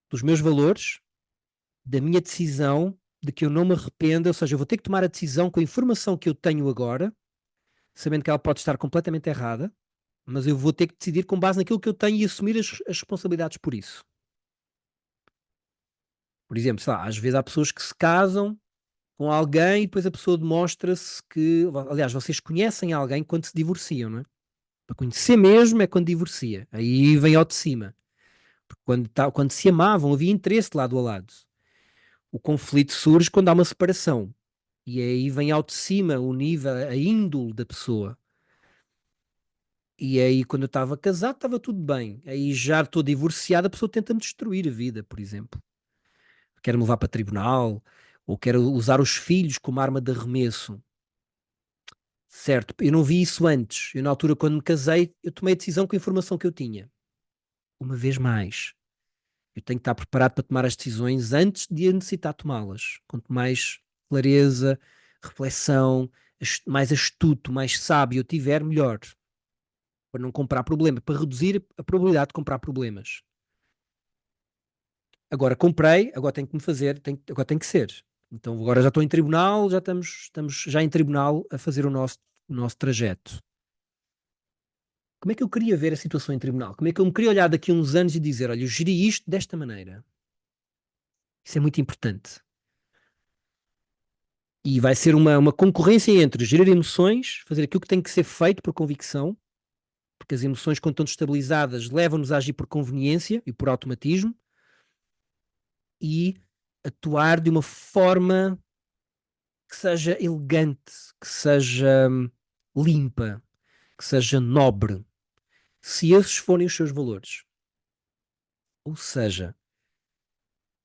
dos meus valores, da minha decisão, de que eu não me arrependa, ou seja, eu vou ter que tomar a decisão com a informação que eu tenho agora, sabendo que ela pode estar completamente errada, mas eu vou ter que decidir com base naquilo que eu tenho e assumir as responsabilidades por isso. Por exemplo, sei lá, às vezes há pessoas que se casam com alguém e depois a pessoa demonstra-se que, aliás, vocês conhecem alguém quando se divorciam, não é? Para conhecer mesmo é quando divorcia. Aí vem ao de cima. Porque quando se amavam, havia interesse de lado a lado. O conflito surge quando há uma separação. E aí vem ao de cima o nível, a índole da pessoa. E aí, quando eu estava casado, estava tudo bem. Aí já estou divorciado, a pessoa tenta-me destruir a vida, por exemplo. Quer-me levar para tribunal, ou quero usar os filhos como arma de arremesso. Certo, eu não vi isso antes. Eu, na altura, quando me casei, eu tomei a decisão com a informação que eu tinha. Uma vez mais, eu tenho que estar preparado para tomar as decisões antes de eu necessitar tomá-las. Quanto mais clareza, reflexão, mais astuto, mais sábio eu tiver, melhor. Para não comprar problema, para reduzir a probabilidade de comprar problemas. Agora comprei, agora tenho que me fazer, agora tem que ser. Então agora já estou em tribunal, já estamos já em tribunal a fazer o nosso trajeto. Como é que eu queria ver a situação em tribunal? Como é que eu me queria olhar daqui a uns anos e dizer, olha, eu geri isto desta maneira? Isso é muito importante. E vai ser uma concorrência entre gerir emoções, fazer aquilo que tem que ser feito por convicção, porque as emoções, quando estão estabilizadas, levam-nos a agir por conveniência e por automatismo, e atuar de uma forma que seja elegante, que seja limpa, que seja nobre, se esses forem os seus valores. Ou seja,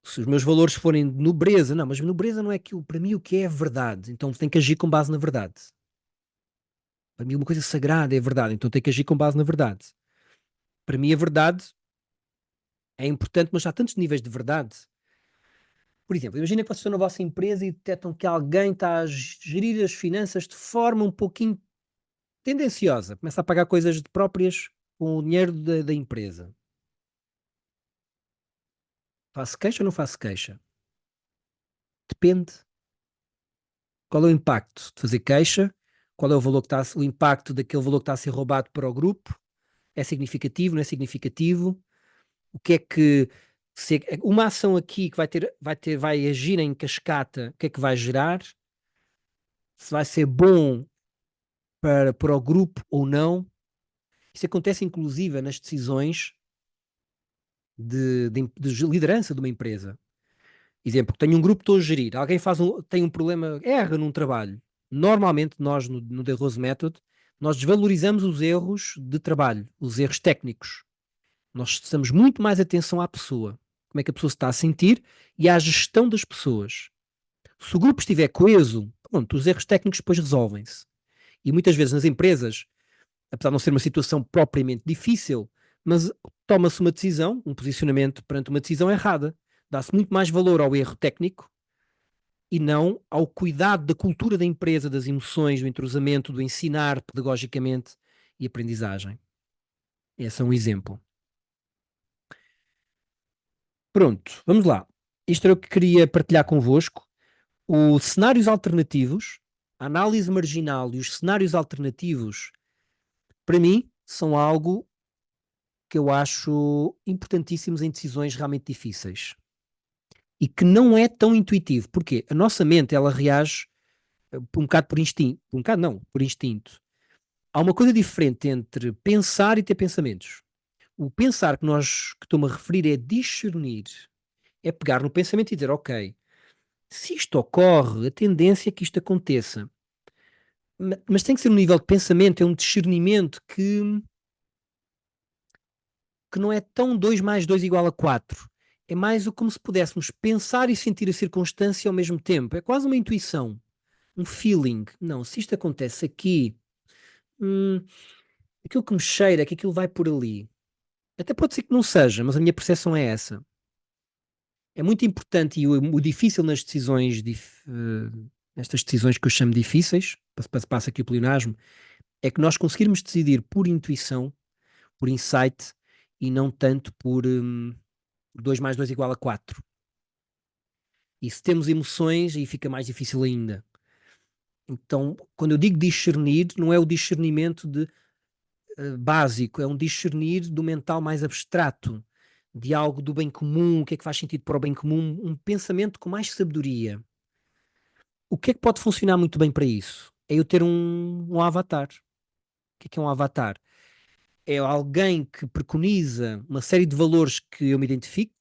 se os meus valores forem de nobreza, não, mas nobreza não é aquilo, para mim o que é verdade, então tem que agir com base na verdade. Para mim uma coisa sagrada é a verdade, então tem que agir com base na verdade. Para mim a verdade é importante, mas há tantos níveis de verdade. Por exemplo, imagina que vocês estão na vossa empresa e detectam que alguém está a gerir as finanças de forma um pouquinho tendenciosa, começa a pagar coisas próprias com o dinheiro da empresa. Faço queixa ou não faço queixa? Depende. Qual é o impacto de fazer queixa? Qual é o valor que o impacto daquele valor que está a ser roubado para o grupo? É significativo, não é significativo? O que é que uma ação aqui que vai agir em cascata, o que é que vai gerar? Se vai ser bom para o grupo ou não? Isso acontece inclusive nas decisões de liderança de uma empresa. Exemplo, tenho um grupo que estou a gerir, alguém tem um problema, erra num trabalho. Normalmente nós no The Rose Method, nós desvalorizamos os erros de trabalho, os erros técnicos. Nós prestamos muito mais atenção à pessoa, como é que a pessoa se está a sentir e à gestão das pessoas. Se o grupo estiver coeso, pronto, os erros técnicos depois resolvem-se. E muitas vezes nas empresas, apesar de não ser uma situação propriamente difícil, mas toma-se uma decisão, um posicionamento perante uma decisão errada. Dá-se muito mais valor ao erro técnico e não ao cuidado da cultura da empresa, das emoções, do entrosamento, do ensinar pedagogicamente e aprendizagem. Esse é um exemplo. Pronto, vamos lá. Isto era o que queria partilhar convosco. Os cenários alternativos, a análise marginal e os cenários alternativos, para mim, são algo que eu acho importantíssimos em decisões realmente difíceis. E que não é tão intuitivo. Porquê? A nossa mente, ela reage um bocado por instinto. Um bocado não, por instinto. Há uma coisa diferente entre pensar e ter pensamentos. O pensar que estou-me a referir é discernir. É pegar no pensamento e dizer, ok, se isto ocorre, a tendência é que isto aconteça. Mas tem que ser um nível de pensamento, é um discernimento que não é tão 2 mais 2 igual a 4. É mais como se pudéssemos pensar e sentir a circunstância ao mesmo tempo. É quase uma intuição, um feeling. Não, se isto acontece aqui, aquilo que me cheira é que aquilo vai por ali. Até pode ser que não seja, mas a minha percepção é essa. É muito importante e o difícil nas decisões, nestas decisões que eu chamo difíceis, passa aqui o pleonasmo, é que nós conseguirmos decidir por intuição, por insight, e não tanto por 2 mais 2 igual a 4. E se temos emoções, aí fica mais difícil ainda. Então, quando eu digo discernir, não é o discernimento básico, é um discernir do mental mais abstrato, de algo do bem comum, o que é que faz sentido para o bem comum, um pensamento com mais sabedoria. O que é que pode funcionar muito bem para isso? É eu ter um avatar. O que é um avatar? É alguém que preconiza uma série de valores que eu me identifico.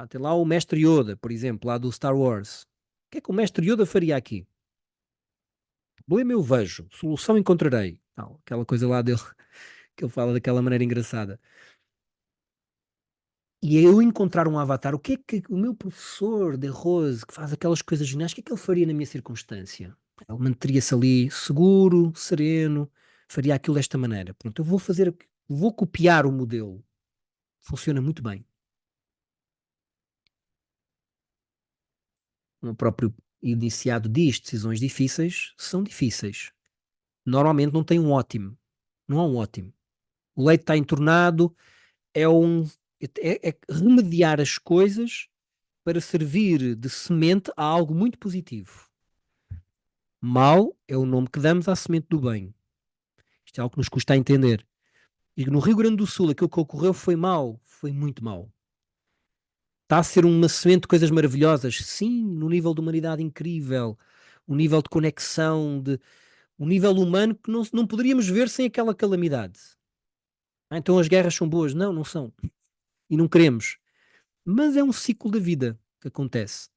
Tem lá o Mestre Yoda, por exemplo, lá do Star Wars. O que é que o Mestre Yoda faria aqui? Problema eu vejo, solução encontrarei. Não, aquela coisa lá dele que ele fala daquela maneira engraçada. E é eu encontrar um avatar, o que é que o meu professor de Rose, que faz aquelas coisas geniais, o que é que ele faria na minha circunstância? Ele manteria-se ali seguro, sereno, faria aquilo desta maneira. Pronto, eu vou fazer, vou copiar o modelo. Funciona muito bem. O próprio iniciado diz, decisões difíceis são difíceis. Normalmente não tem um ótimo. Não há um ótimo. O leite está entornado, é remediar as coisas para servir de semente a algo muito positivo. Mal é o nome que damos à semente do bem. Isto é algo que nos custa a entender. E no Rio Grande do Sul aquilo que ocorreu foi mal, foi muito mal. Está a ser uma semente de coisas maravilhosas, sim, no nível de humanidade incrível, o nível de conexão, o nível humano que não poderíamos ver sem aquela calamidade. Então as guerras são boas? Não, não são. E não queremos. Mas é um ciclo da vida que acontece.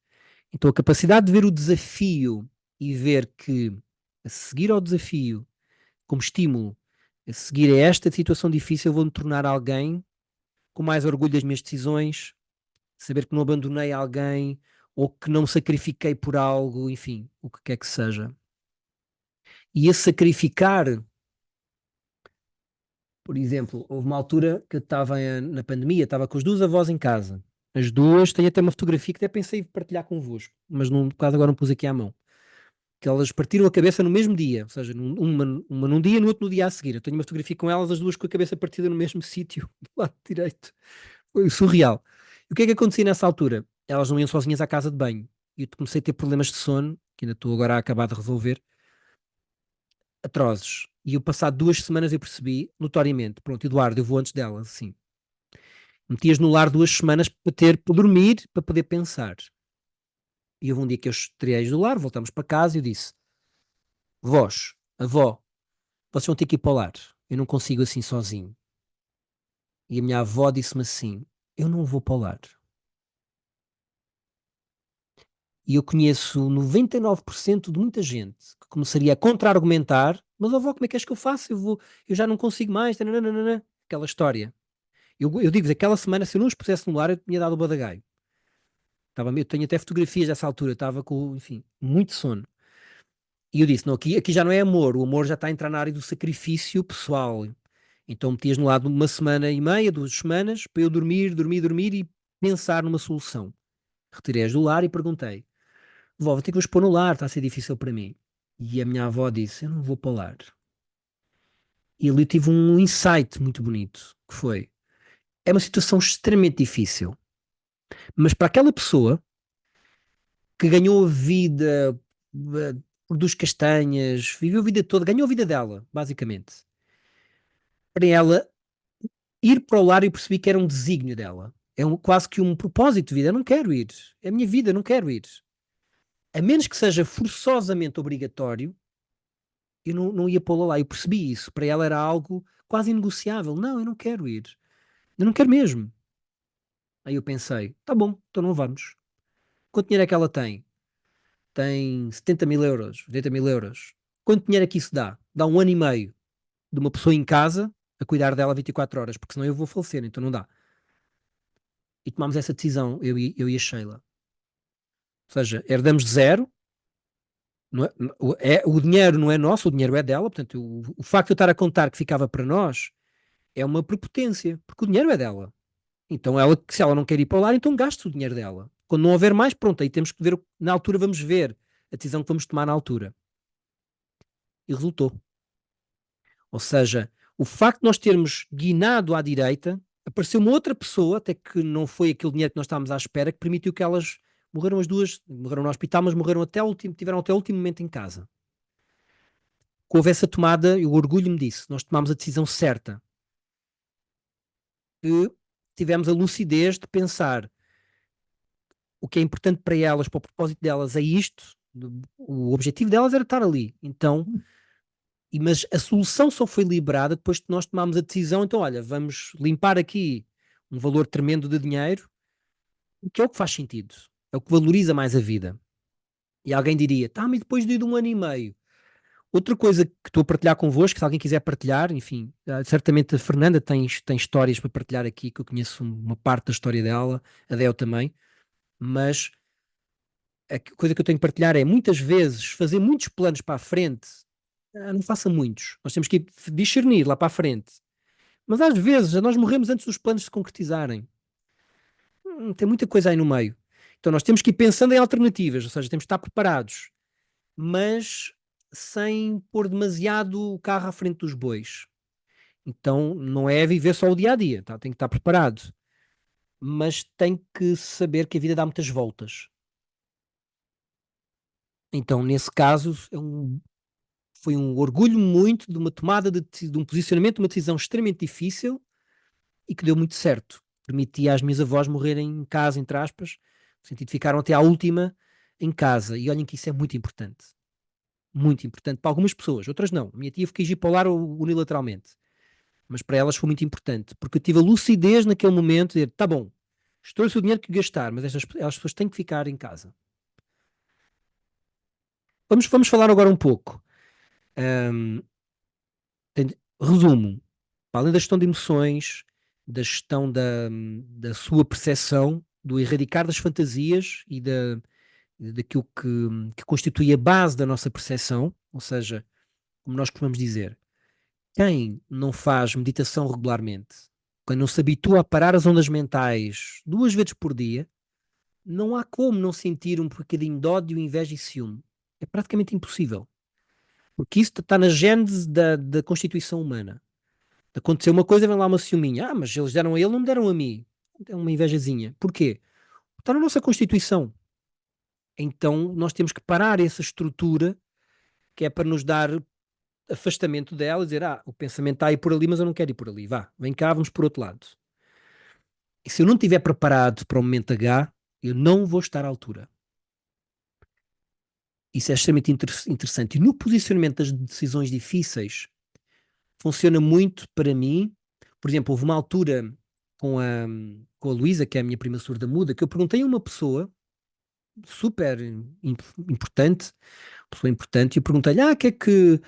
Então a capacidade de ver o desafio e ver que a seguir ao desafio, como estímulo, a seguir a esta situação difícil, eu vou me tornar alguém com mais orgulho das minhas decisões, saber que não abandonei alguém ou que não me sacrifiquei por algo, enfim, o que quer que seja. E esse sacrificar, por exemplo, houve uma altura que eu estava na pandemia, estava com as duas avós em casa. As duas, tenho até uma fotografia que até pensei em partilhar convosco, mas no caso agora não pus aqui à mão. Que elas partiram a cabeça no mesmo dia, ou seja, uma num dia e no outro no dia a seguir. Eu tenho uma fotografia com elas, as duas com a cabeça partida no mesmo sítio, do lado direito. Foi surreal. E o que é que acontecia nessa altura? Elas não iam sozinhas à casa de banho. E eu comecei a ter problemas de sono, que ainda estou agora a acabar de resolver, atrozes. E eu, passado 2 semanas, eu percebi, notoriamente, pronto, Eduardo, eu vou antes delas, sim. Metias no lar 2 semanas para dormir, para poder pensar. E houve um dia que eu estreiei do lar, voltamos para casa e eu disse, vós, avó, vocês vão ter que ir para o lar. Eu não consigo assim sozinho. E a minha avó disse-me assim, eu não vou para o lar. E eu conheço 99% de muita gente que começaria a contra-argumentar, mas avó, como é que és que eu faço? Eu já não consigo mais, tananana, aquela história. Eu digo-vos, aquela semana, se eu não os pusesse no lar, eu tinha dado o badagaio. Eu tenho até fotografias dessa altura, estava com, enfim, muito sono. E eu disse, não, aqui já não é amor, o amor já está a entrar na área do sacrifício pessoal. Então metias no lado 1 semana e meia, 2 semanas, para eu dormir e pensar numa solução. Retirei-as do lar e perguntei, vó, vou ter que vos pôr no lar, está a ser difícil para mim. E a minha avó disse, eu não vou para o lar. E ali eu tive um insight muito bonito, que foi, é uma situação extremamente difícil, mas para aquela pessoa que ganhou a vida, produz castanhas, viveu a vida toda, ganhou a vida dela, basicamente. Para ela, ir para o lar eu percebi que era um desígnio dela. Quase que um propósito de vida. Eu não quero ir. É a minha vida, eu não quero ir. A menos que seja forçosamente obrigatório, eu não ia pô-la lá. Eu percebi isso. Para ela era algo quase inegociável. Não, eu não quero ir. Eu não quero mesmo. Aí eu pensei, tá bom, então não vamos. Quanto dinheiro é que ela tem? Tem 70 mil euros, 80 mil euros. Quanto dinheiro é que isso dá? Dá 1 ano e meio de uma pessoa em casa a cuidar dela 24 horas, porque senão eu vou falecer, então não dá. E tomámos essa decisão, eu e a Sheila. Ou seja, herdamos de zero, não o dinheiro não é nosso, o dinheiro é dela, portanto, o facto de eu estar a contar que ficava para nós é uma prepotência, porque o dinheiro é dela. Então, se ela não quer ir para o lar, então gaste o dinheiro dela. Quando não houver mais, pronto, aí temos que ver, na altura vamos ver a decisão que vamos tomar na altura. E resultou. Ou seja, o facto de nós termos guinado à direita, apareceu uma outra pessoa, até que não foi aquele dinheiro que nós estávamos à espera, que permitiu que elas morreram as duas, morreram no hospital, mas morreram até o último, tiveram até o último momento em casa. Que houve essa tomada, eu orgulho-me disso, nós tomámos a decisão certa. Que tivemos a lucidez de pensar o que é importante para elas, para o propósito delas, é isto. O objetivo delas era estar ali. Então, mas a solução só foi liberada depois que nós tomámos a decisão. Então, olha, vamos limpar aqui um valor tremendo de dinheiro, o que é o que faz sentido, é o que valoriza mais a vida. E alguém diria, tá, mas depois de 1 ano e meio, Outra coisa que estou a partilhar convosco, se alguém quiser partilhar, enfim, certamente a Fernanda tem histórias para partilhar aqui, que eu conheço uma parte da história dela, a Del também, mas a coisa que eu tenho que partilhar é, muitas vezes, fazer muitos planos para a frente, não faça muitos. Nós temos que ir discernir lá para a frente. Mas às vezes, nós morremos antes dos planos se concretizarem. Tem muita coisa aí no meio. Então nós temos que ir pensando em alternativas, ou seja, temos que estar preparados, mas sem pôr demasiado o carro à frente dos bois. Então não é viver só o dia a dia, tá? Tem que estar preparado, mas tem que saber que a vida dá muitas voltas. Então, nesse caso, foi um orgulho muito de uma tomada de um posicionamento, de uma decisão extremamente difícil e que deu muito certo. Permitia às minhas avós morrerem em casa, entre aspas, no sentido de ficaram até à última em casa. E olhem que isso é muito importante. Muito importante para algumas pessoas, outras não. A minha tia quis ir para o lar unilateralmente, mas para elas foi muito importante, porque eu tive a lucidez naquele momento de dizer, tá bom, estou o dinheiro que gastar, mas as pessoas têm que ficar em casa. Vamos falar agora um pouco. Um, resumo, além da gestão de emoções, da gestão da sua percepção, do erradicar das fantasias e daquilo que constitui a base da nossa percepção, ou seja, como nós costumamos dizer, quem não faz meditação regularmente, quem não se habitua a parar as ondas mentais 2 vezes por dia, não há como não sentir um bocadinho de ódio, inveja e ciúme. É praticamente impossível. Porque isso está na gênese da constituição humana. Aconteceu uma coisa, vem lá uma ciúminha. Ah, mas eles deram a ele, não me deram a mim. É uma invejazinha. Porquê? Está na nossa constituição. Então nós temos que parar essa estrutura que é para nos dar afastamento dela e dizer, o pensamento está aí por ali, mas eu não quero ir por ali. Vá, vem cá, vamos por outro lado. E se eu não estiver preparado para o momento H, eu não vou estar à altura. Isso é extremamente interessante. E no posicionamento das decisões difíceis, funciona muito para mim. Por exemplo, houve uma altura com a Luísa, que é a minha prima surda-muda, que eu perguntei a uma super importante, pessoa importante, e eu perguntei-lhe, o que é que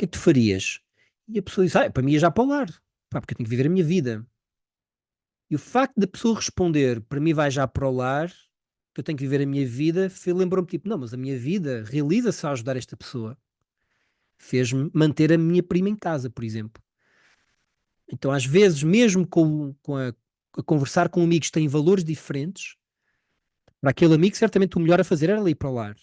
tu farias? E a pessoa disse, para mim ia já para o lar, porque eu tenho que viver a minha vida. E o facto da pessoa responder, para mim vai já para o lar, que eu tenho que viver a minha vida, lembrou-me tipo, não, mas a minha vida realiza-se a ajudar esta pessoa. Fez-me manter a minha prima em casa, por exemplo. Então, às vezes, mesmo a conversar com amigos que têm valores diferentes, para aquele amigo, certamente o melhor a fazer era ir para o lar.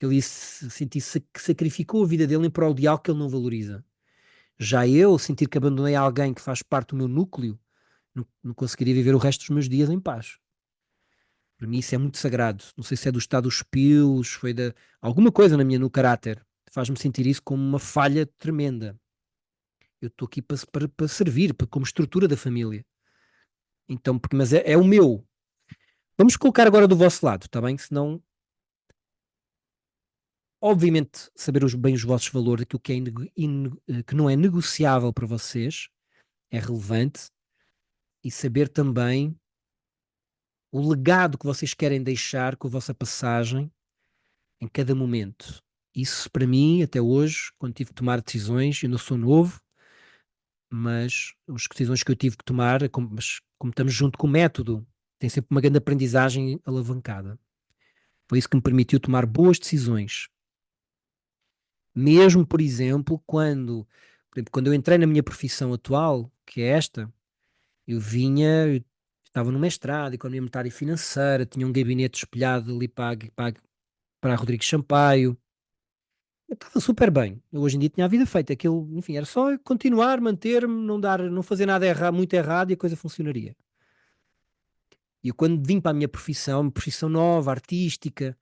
Ele sentir que sacrificou a vida dele em prol de algo que ele não valoriza. Já eu, sentir que abandonei alguém que faz parte do meu núcleo, não conseguiria viver o resto dos meus dias em paz. Para mim isso é muito sagrado. Não sei se é do estado dos pilos, alguma coisa no caráter. Faz-me sentir isso como uma falha tremenda. Eu estou aqui para servir, como estrutura da família. Então, mas é o meu. Vamos colocar agora do vosso lado, está bem? Senão, obviamente, saber bem os vossos valores, aquilo que, que não é negociável para vocês, é relevante. E saber também o legado que vocês querem deixar com a vossa passagem em cada momento. Isso, para mim, até hoje, quando tive que tomar decisões, eu não sou novo, mas as decisões que eu tive que tomar, mas como estamos junto com o método, tem sempre uma grande aprendizagem alavancada. Foi isso que me permitiu tomar boas decisões. Mesmo, por exemplo, quando eu entrei na minha profissão atual, que é esta, eu estava no mestrado, Economia Monetária e Financeira, tinha um gabinete espelhado ali para a Rodrigues Sampaio. Eu estava super bem. Eu hoje em dia tinha a vida feita. Aquilo, enfim, era só continuar, manter-me, não fazer nada muito errado e a coisa funcionaria. E eu, quando vim para a minha profissão nova, artística,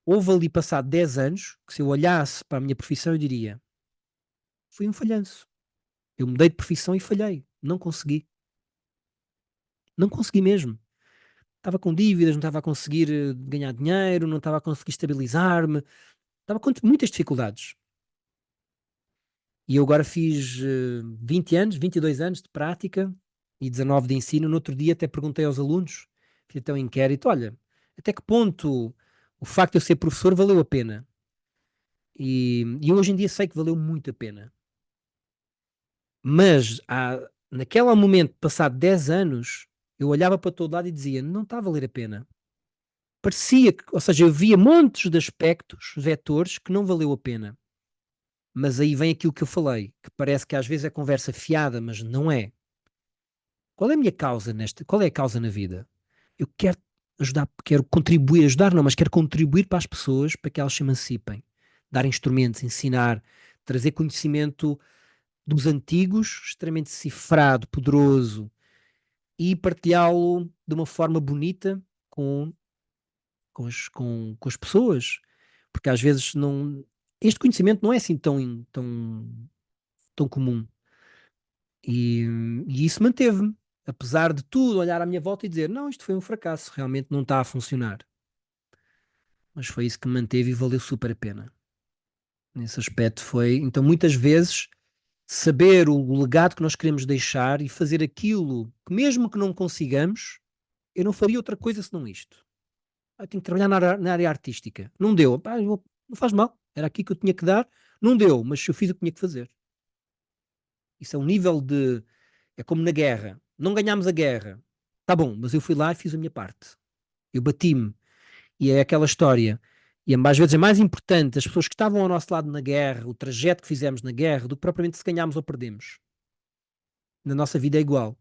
houve ali passado 10 anos que, se eu olhasse para a minha profissão, eu diria: fui um falhanço. Eu mudei de profissão e falhei. Não consegui. Não consegui mesmo. Estava com dívidas, não estava a conseguir ganhar dinheiro, não estava a conseguir estabilizar-me. Estava com muitas dificuldades. E eu agora fiz 20 anos, 22 anos de prática e 19 de ensino. No outro dia até perguntei aos alunos, fiz até um inquérito, olha, até que ponto o facto de eu ser professor valeu a pena? E hoje em dia sei que valeu muito a pena. Mas naquele momento, passado 10 anos, eu olhava para todo lado e dizia, não está a valer a pena. Parecia que, ou seja, eu via montes de aspectos, vetores, que não valeu a pena. Mas aí vem aquilo que eu falei, que parece que às vezes é conversa fiada, mas não é. Qual é a minha causa qual é a causa na vida? Eu quero ajudar, quero contribuir, ajudar não, mas quero contribuir para as pessoas para que elas se emancipem. Dar instrumentos, ensinar, trazer conhecimento dos antigos, extremamente cifrado, poderoso, e partilhá-lo de uma forma bonita com as pessoas. Porque às vezes não. Este conhecimento não é assim tão comum. E, e isso manteve-me. Apesar de tudo, olhar à minha volta e dizer: não, isto foi um fracasso, realmente não está a funcionar. Mas foi isso que me manteve e valeu super a pena. Nesse aspecto foi. Então, muitas vezes, saber o legado que nós queremos deixar e fazer aquilo que, mesmo que não consigamos, eu não faria outra coisa senão isto. Tenho que trabalhar na área artística. Não deu. Pá, não faz mal. Era aqui que eu tinha que dar. Não deu, mas eu fiz o que tinha que fazer. Isso é um nível de. É como na guerra. Não ganhámos a guerra. Tá bom, mas eu fui lá e fiz a minha parte. Eu bati-me. E é aquela história. E às vezes é mais importante as pessoas que estavam ao nosso lado na guerra, o trajeto que fizemos na guerra, do que propriamente se ganhámos ou perdemos. Na nossa vida é igual.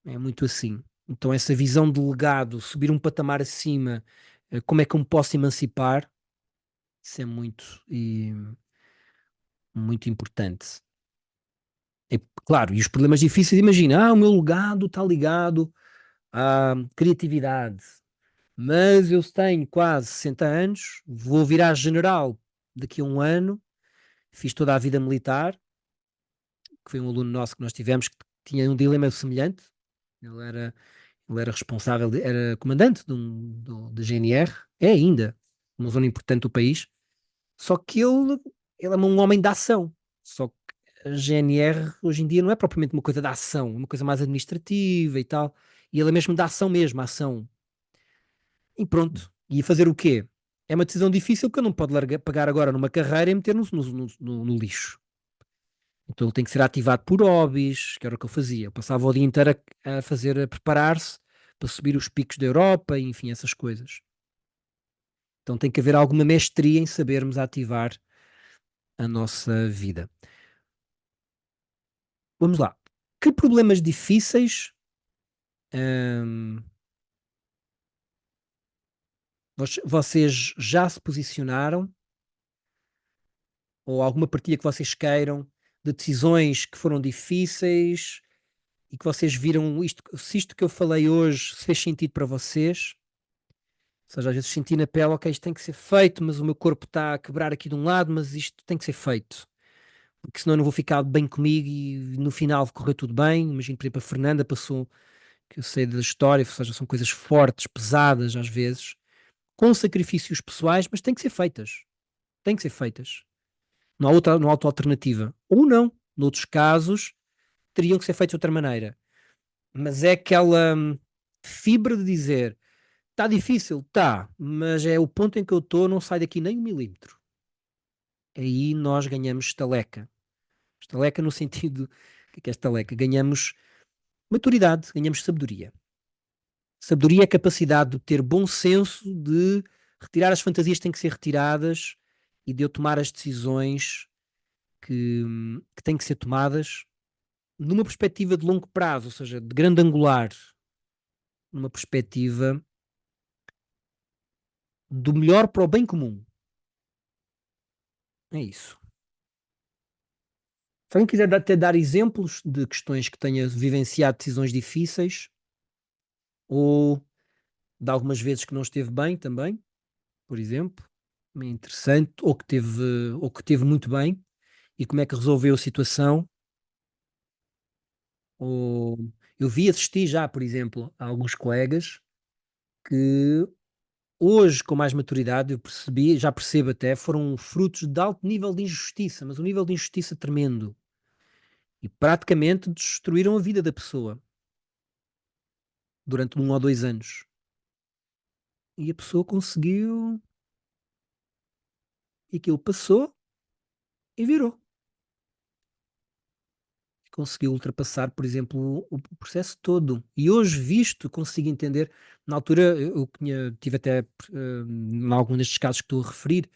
É muito assim. Então, essa visão de legado, subir um patamar acima, como é que eu me posso emancipar, isso é muito importante. É, claro, e os problemas difíceis, imagina, o meu legado está ligado à criatividade, mas eu tenho quase 60 anos, vou virar general daqui a um ano, fiz toda a vida militar, que foi um aluno nosso que nós tivemos que tinha um dilema semelhante, ele era, ele era responsável, era comandante de GNR, é ainda, uma zona importante do país, só que ele é um homem da ação, só que a GNR hoje em dia não é propriamente uma coisa da ação, é uma coisa mais administrativa e tal, e ele é mesmo da ação mesmo, a ação. E pronto. E fazer o quê? É uma decisão difícil porque eu não pode pegar agora numa carreira e meter no lixo. Então ele tem que ser ativado por hobbies, que era o que eu fazia. Eu passava o dia inteiro a preparar-se para subir os picos da Europa, e, enfim, essas coisas. Então tem que haver alguma mestria em sabermos ativar a nossa vida. Vamos lá. Que problemas difíceis hum, vocês já se posicionaram, ou alguma partilha que vocês queiram, de decisões que foram difíceis e que vocês viram isto, se isto que eu falei hoje se fez sentido para vocês? Ou seja, às vezes senti na pele, ok, isto tem que ser feito, mas o meu corpo está a quebrar aqui de um lado, mas isto tem que ser feito. Porque senão eu não vou ficar bem comigo e no final correr tudo bem. Imagino, por exemplo, a Fernanda passou, que eu sei da história, ou seja, são coisas fortes, pesadas às vezes, com sacrifícios pessoais, mas têm que ser feitas. Têm que ser feitas. Não há outra alternativa. Ou não. Noutros casos, teriam que ser feitos de outra maneira. Mas é aquela fibra de dizer, está difícil, está, mas é o ponto em que eu estou, não sai daqui nem um milímetro. Aí nós ganhamos estaleca. Estaleca no sentido, o que é estaleca? Ganhamos maturidade, ganhamos sabedoria. Sabedoria é a capacidade de ter bom senso, de retirar as fantasias que têm que ser retiradas e de eu tomar as decisões que têm que ser tomadas numa perspectiva de longo prazo, ou seja, de grande angular, numa perspectiva do melhor para o bem comum. É isso. Se alguém quiser até dar exemplos de questões que tenha vivenciado decisões difíceis ou de algumas vezes que não esteve bem também, por exemplo, é interessante, ou que teve muito bem e como é que resolveu a situação, ou eu assisti já, por exemplo, a alguns colegas que hoje, com mais maturidade, eu percebi, já percebo até, foram frutos de alto nível de injustiça, mas um nível de injustiça tremendo. E praticamente destruíram a vida da pessoa durante 1 ou 2 anos. E a pessoa conseguiu e aquilo passou e virou. Conseguiu ultrapassar, por exemplo, o processo todo. E hoje, visto, consigo entender. Na altura, eu tive até, em algum destes casos que estou a referir,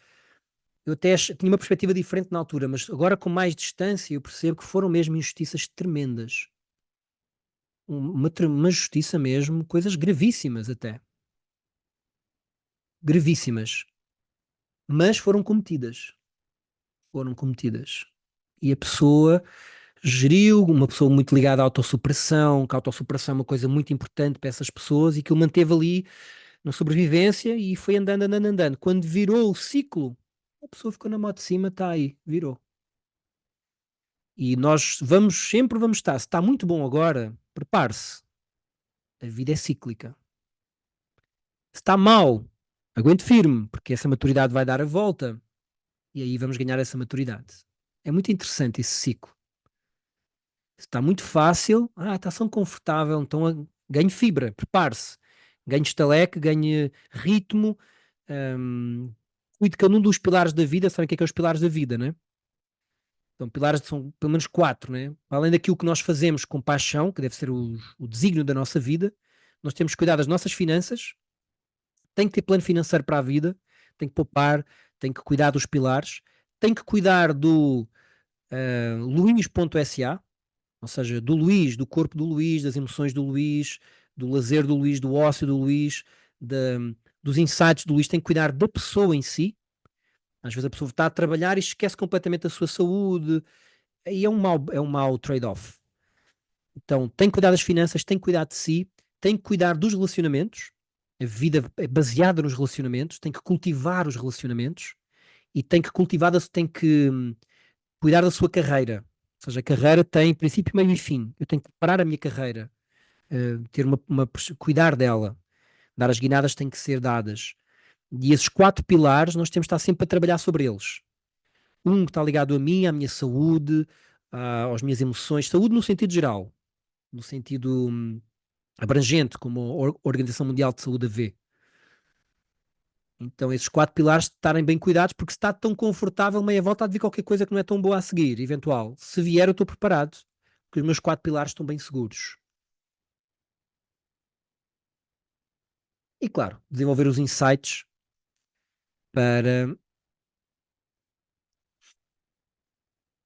eu até tinha uma perspectiva diferente na altura, mas agora com mais distância eu percebo que foram mesmo injustiças tremendas. Uma justiça mesmo, coisas gravíssimas até. Gravíssimas. Mas foram cometidas. Foram cometidas. E a pessoa geriu, uma pessoa muito ligada à autossuperação, que a autossuperação é uma coisa muito importante para essas pessoas e que o manteve ali na sobrevivência e foi andando, andando, andando. Quando virou o ciclo, a pessoa ficou na moto de cima, está aí, virou. E nós sempre vamos estar. Se está muito bom agora, prepare-se. A vida é cíclica. Se está mal, aguente firme, porque essa maturidade vai dar a volta e aí vamos ganhar essa maturidade. É muito interessante esse ciclo. Se está muito fácil, está tão confortável, então ganhe fibra, prepare-se. Ganhe estaleque, ganhe ritmo, cuide de cada um dos pilares da vida. Sabem o que é os pilares da vida, né? Então, pilares são pelo menos 4, né? Além daquilo que nós fazemos com paixão, que deve ser o desígnio da nossa vida, nós temos que cuidar das nossas finanças, tem que ter plano financeiro para a vida, tem que poupar, tem que cuidar dos pilares, tem que cuidar do Luís.sa, ou seja, do Luís, do corpo do Luís, das emoções do Luís, do lazer do Luís, do ócio do Luís, dos insights do Luís, tem que cuidar da pessoa em si. Às vezes a pessoa está a trabalhar e esquece completamente a sua saúde, e é um mau trade-off. Então, tem que cuidar das finanças, tem que cuidar de si, tem que cuidar dos relacionamentos. A vida é baseada nos relacionamentos, tem que cultivar os relacionamentos e tem que cuidar da sua carreira. Ou seja, a carreira tem princípio, meio e fim. Eu tenho que preparar a minha carreira, ter cuidar dela, dar as guinadas têm que ser dadas. E esses 4 pilares nós temos que estar sempre a trabalhar sobre eles. Um que está ligado a mim, à minha saúde, às minhas emoções, saúde no sentido geral, no sentido abrangente, como a Organização Mundial de Saúde a vê. Então, esses 4 pilares estarem bem cuidados, porque se está tão confortável, meia volta há de vir qualquer coisa que não é tão boa a seguir, eventual. Se vier, eu estou preparado, porque os meus 4 pilares estão bem seguros. E, claro, desenvolver os insights para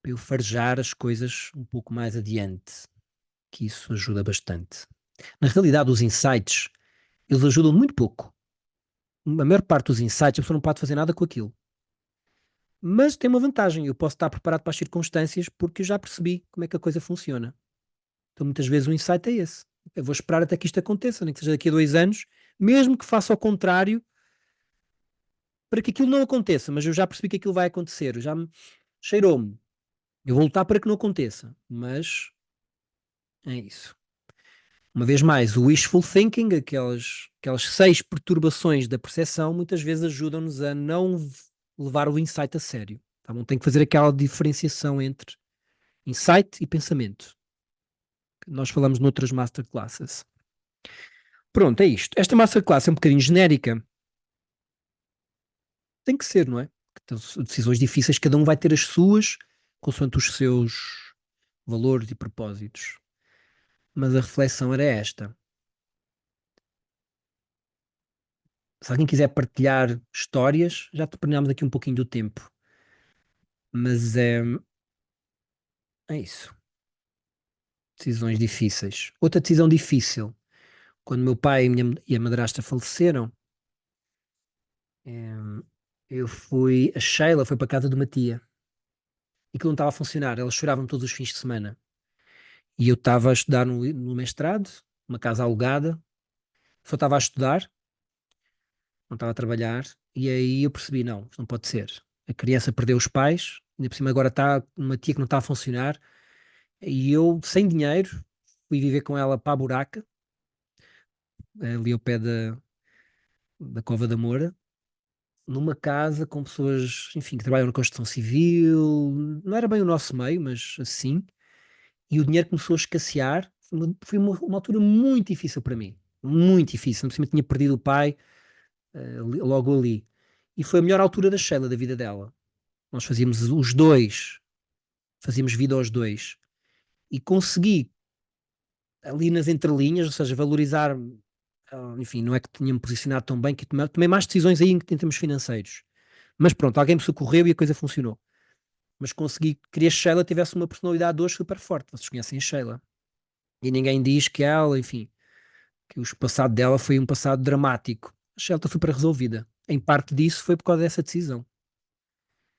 eu farejar as coisas um pouco mais adiante, que isso ajuda bastante. Na realidade, os insights, eles ajudam muito pouco. A maior parte dos insights, a pessoa não pode fazer nada com aquilo. Mas tem uma vantagem, eu posso estar preparado para as circunstâncias porque eu já percebi como é que a coisa funciona. Então muitas vezes o insight é esse. Eu vou esperar até que isto aconteça, nem que seja daqui a 2 anos, mesmo que faça ao contrário, para que aquilo não aconteça, mas eu já percebi que aquilo vai acontecer, já me cheirou-me. Eu vou lutar para que não aconteça, mas é isso. Uma vez mais, o wishful thinking, aquelas 6 perturbações da percepção, muitas vezes ajudam-nos a não levar o insight a sério. Tá bom? Tem que fazer aquela diferenciação entre insight e pensamento, que nós falamos noutras masterclasses. Pronto, é isto. Esta masterclass é um bocadinho genérica. Tem que ser, não é? Decisões difíceis, cada um vai ter as suas, consoante os seus valores e propósitos. Mas a reflexão era esta. Se alguém quiser partilhar histórias, já terminámos aqui um pouquinho do tempo. Mas é isso. Decisões difíceis. Outra decisão difícil. Quando meu pai e a madrasta faleceram, a Sheila foi para a casa de uma tia. E que não estava a funcionar. Elas choravam todos os fins de semana. E eu estava a estudar no mestrado, uma casa alugada. Só estava a estudar, não estava a trabalhar. E aí eu percebi, não, isto não pode ser. A criança perdeu os pais, ainda por cima agora está uma tia que não está a funcionar. E eu, sem dinheiro, fui viver com ela para a Buraca, ali ao pé da Cova da Moura, numa casa com pessoas, enfim, que trabalham na construção civil. Não era bem o nosso meio, mas assim. E o dinheiro começou a escassear. Foi uma altura muito difícil para mim. Muito difícil. Por cima tinha perdido o pai, logo ali. E foi a melhor altura da Sheila, da vida dela. nós fazíamos os dois, fazíamos vida aos dois, e consegui ali nas entrelinhas, ou seja, valorizar, enfim, não é que tinha-me posicionado tão bem, que tomei mais decisões aí em termos financeiros. Mas pronto, alguém me socorreu e a coisa funcionou. Mas consegui que a Sheila tivesse uma personalidade hoje super forte. Vocês conhecem a Sheila. E ninguém diz que ela, enfim, que o passado dela foi um passado dramático. A Sheila foi para resolvida. Em parte disso foi por causa dessa decisão.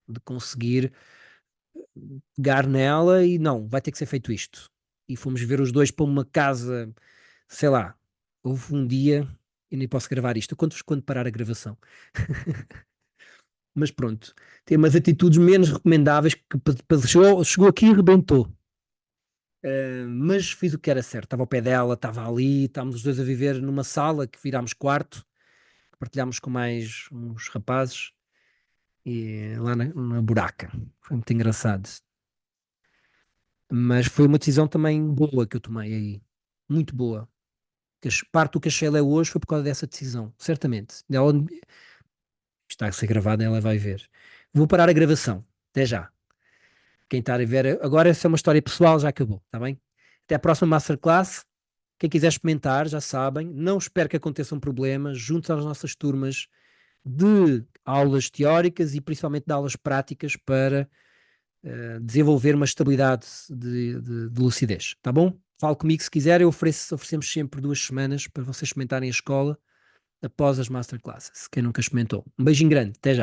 De conseguir pegar nela e não, vai ter que ser feito isto. E fomos ver os dois para uma casa, sei lá, houve um dia, eu nem posso gravar isto, eu conto-vos quando parar a gravação. Mas pronto, tem umas atitudes menos recomendáveis que chegou aqui e rebentou. Mas fiz o que era certo, estava ao pé dela, estava ali, estávamos os dois a viver numa sala que virámos quarto, que partilhámos com mais uns rapazes, e lá na buraca. Foi muito engraçado. Mas foi uma decisão também boa que eu tomei aí. Muito boa. Parte do que a Sheila é hoje foi por causa dessa decisão, certamente. Ela, está a ser gravada, ela vai ver. Vou parar a gravação. Até já. Quem está a ver, agora essa é uma história pessoal, já acabou, está bem? Até a próxima Masterclass. Quem quiser experimentar, já sabem. Não espero que aconteçam problemas. Juntos às nossas turmas de aulas teóricas e principalmente de aulas práticas para desenvolver uma estabilidade de lucidez, tá bom? Fale comigo se quiser, oferecemos sempre 2 semanas para vocês experimentarem a escola após as masterclasses, quem nunca experimentou. Um beijinho grande, até já.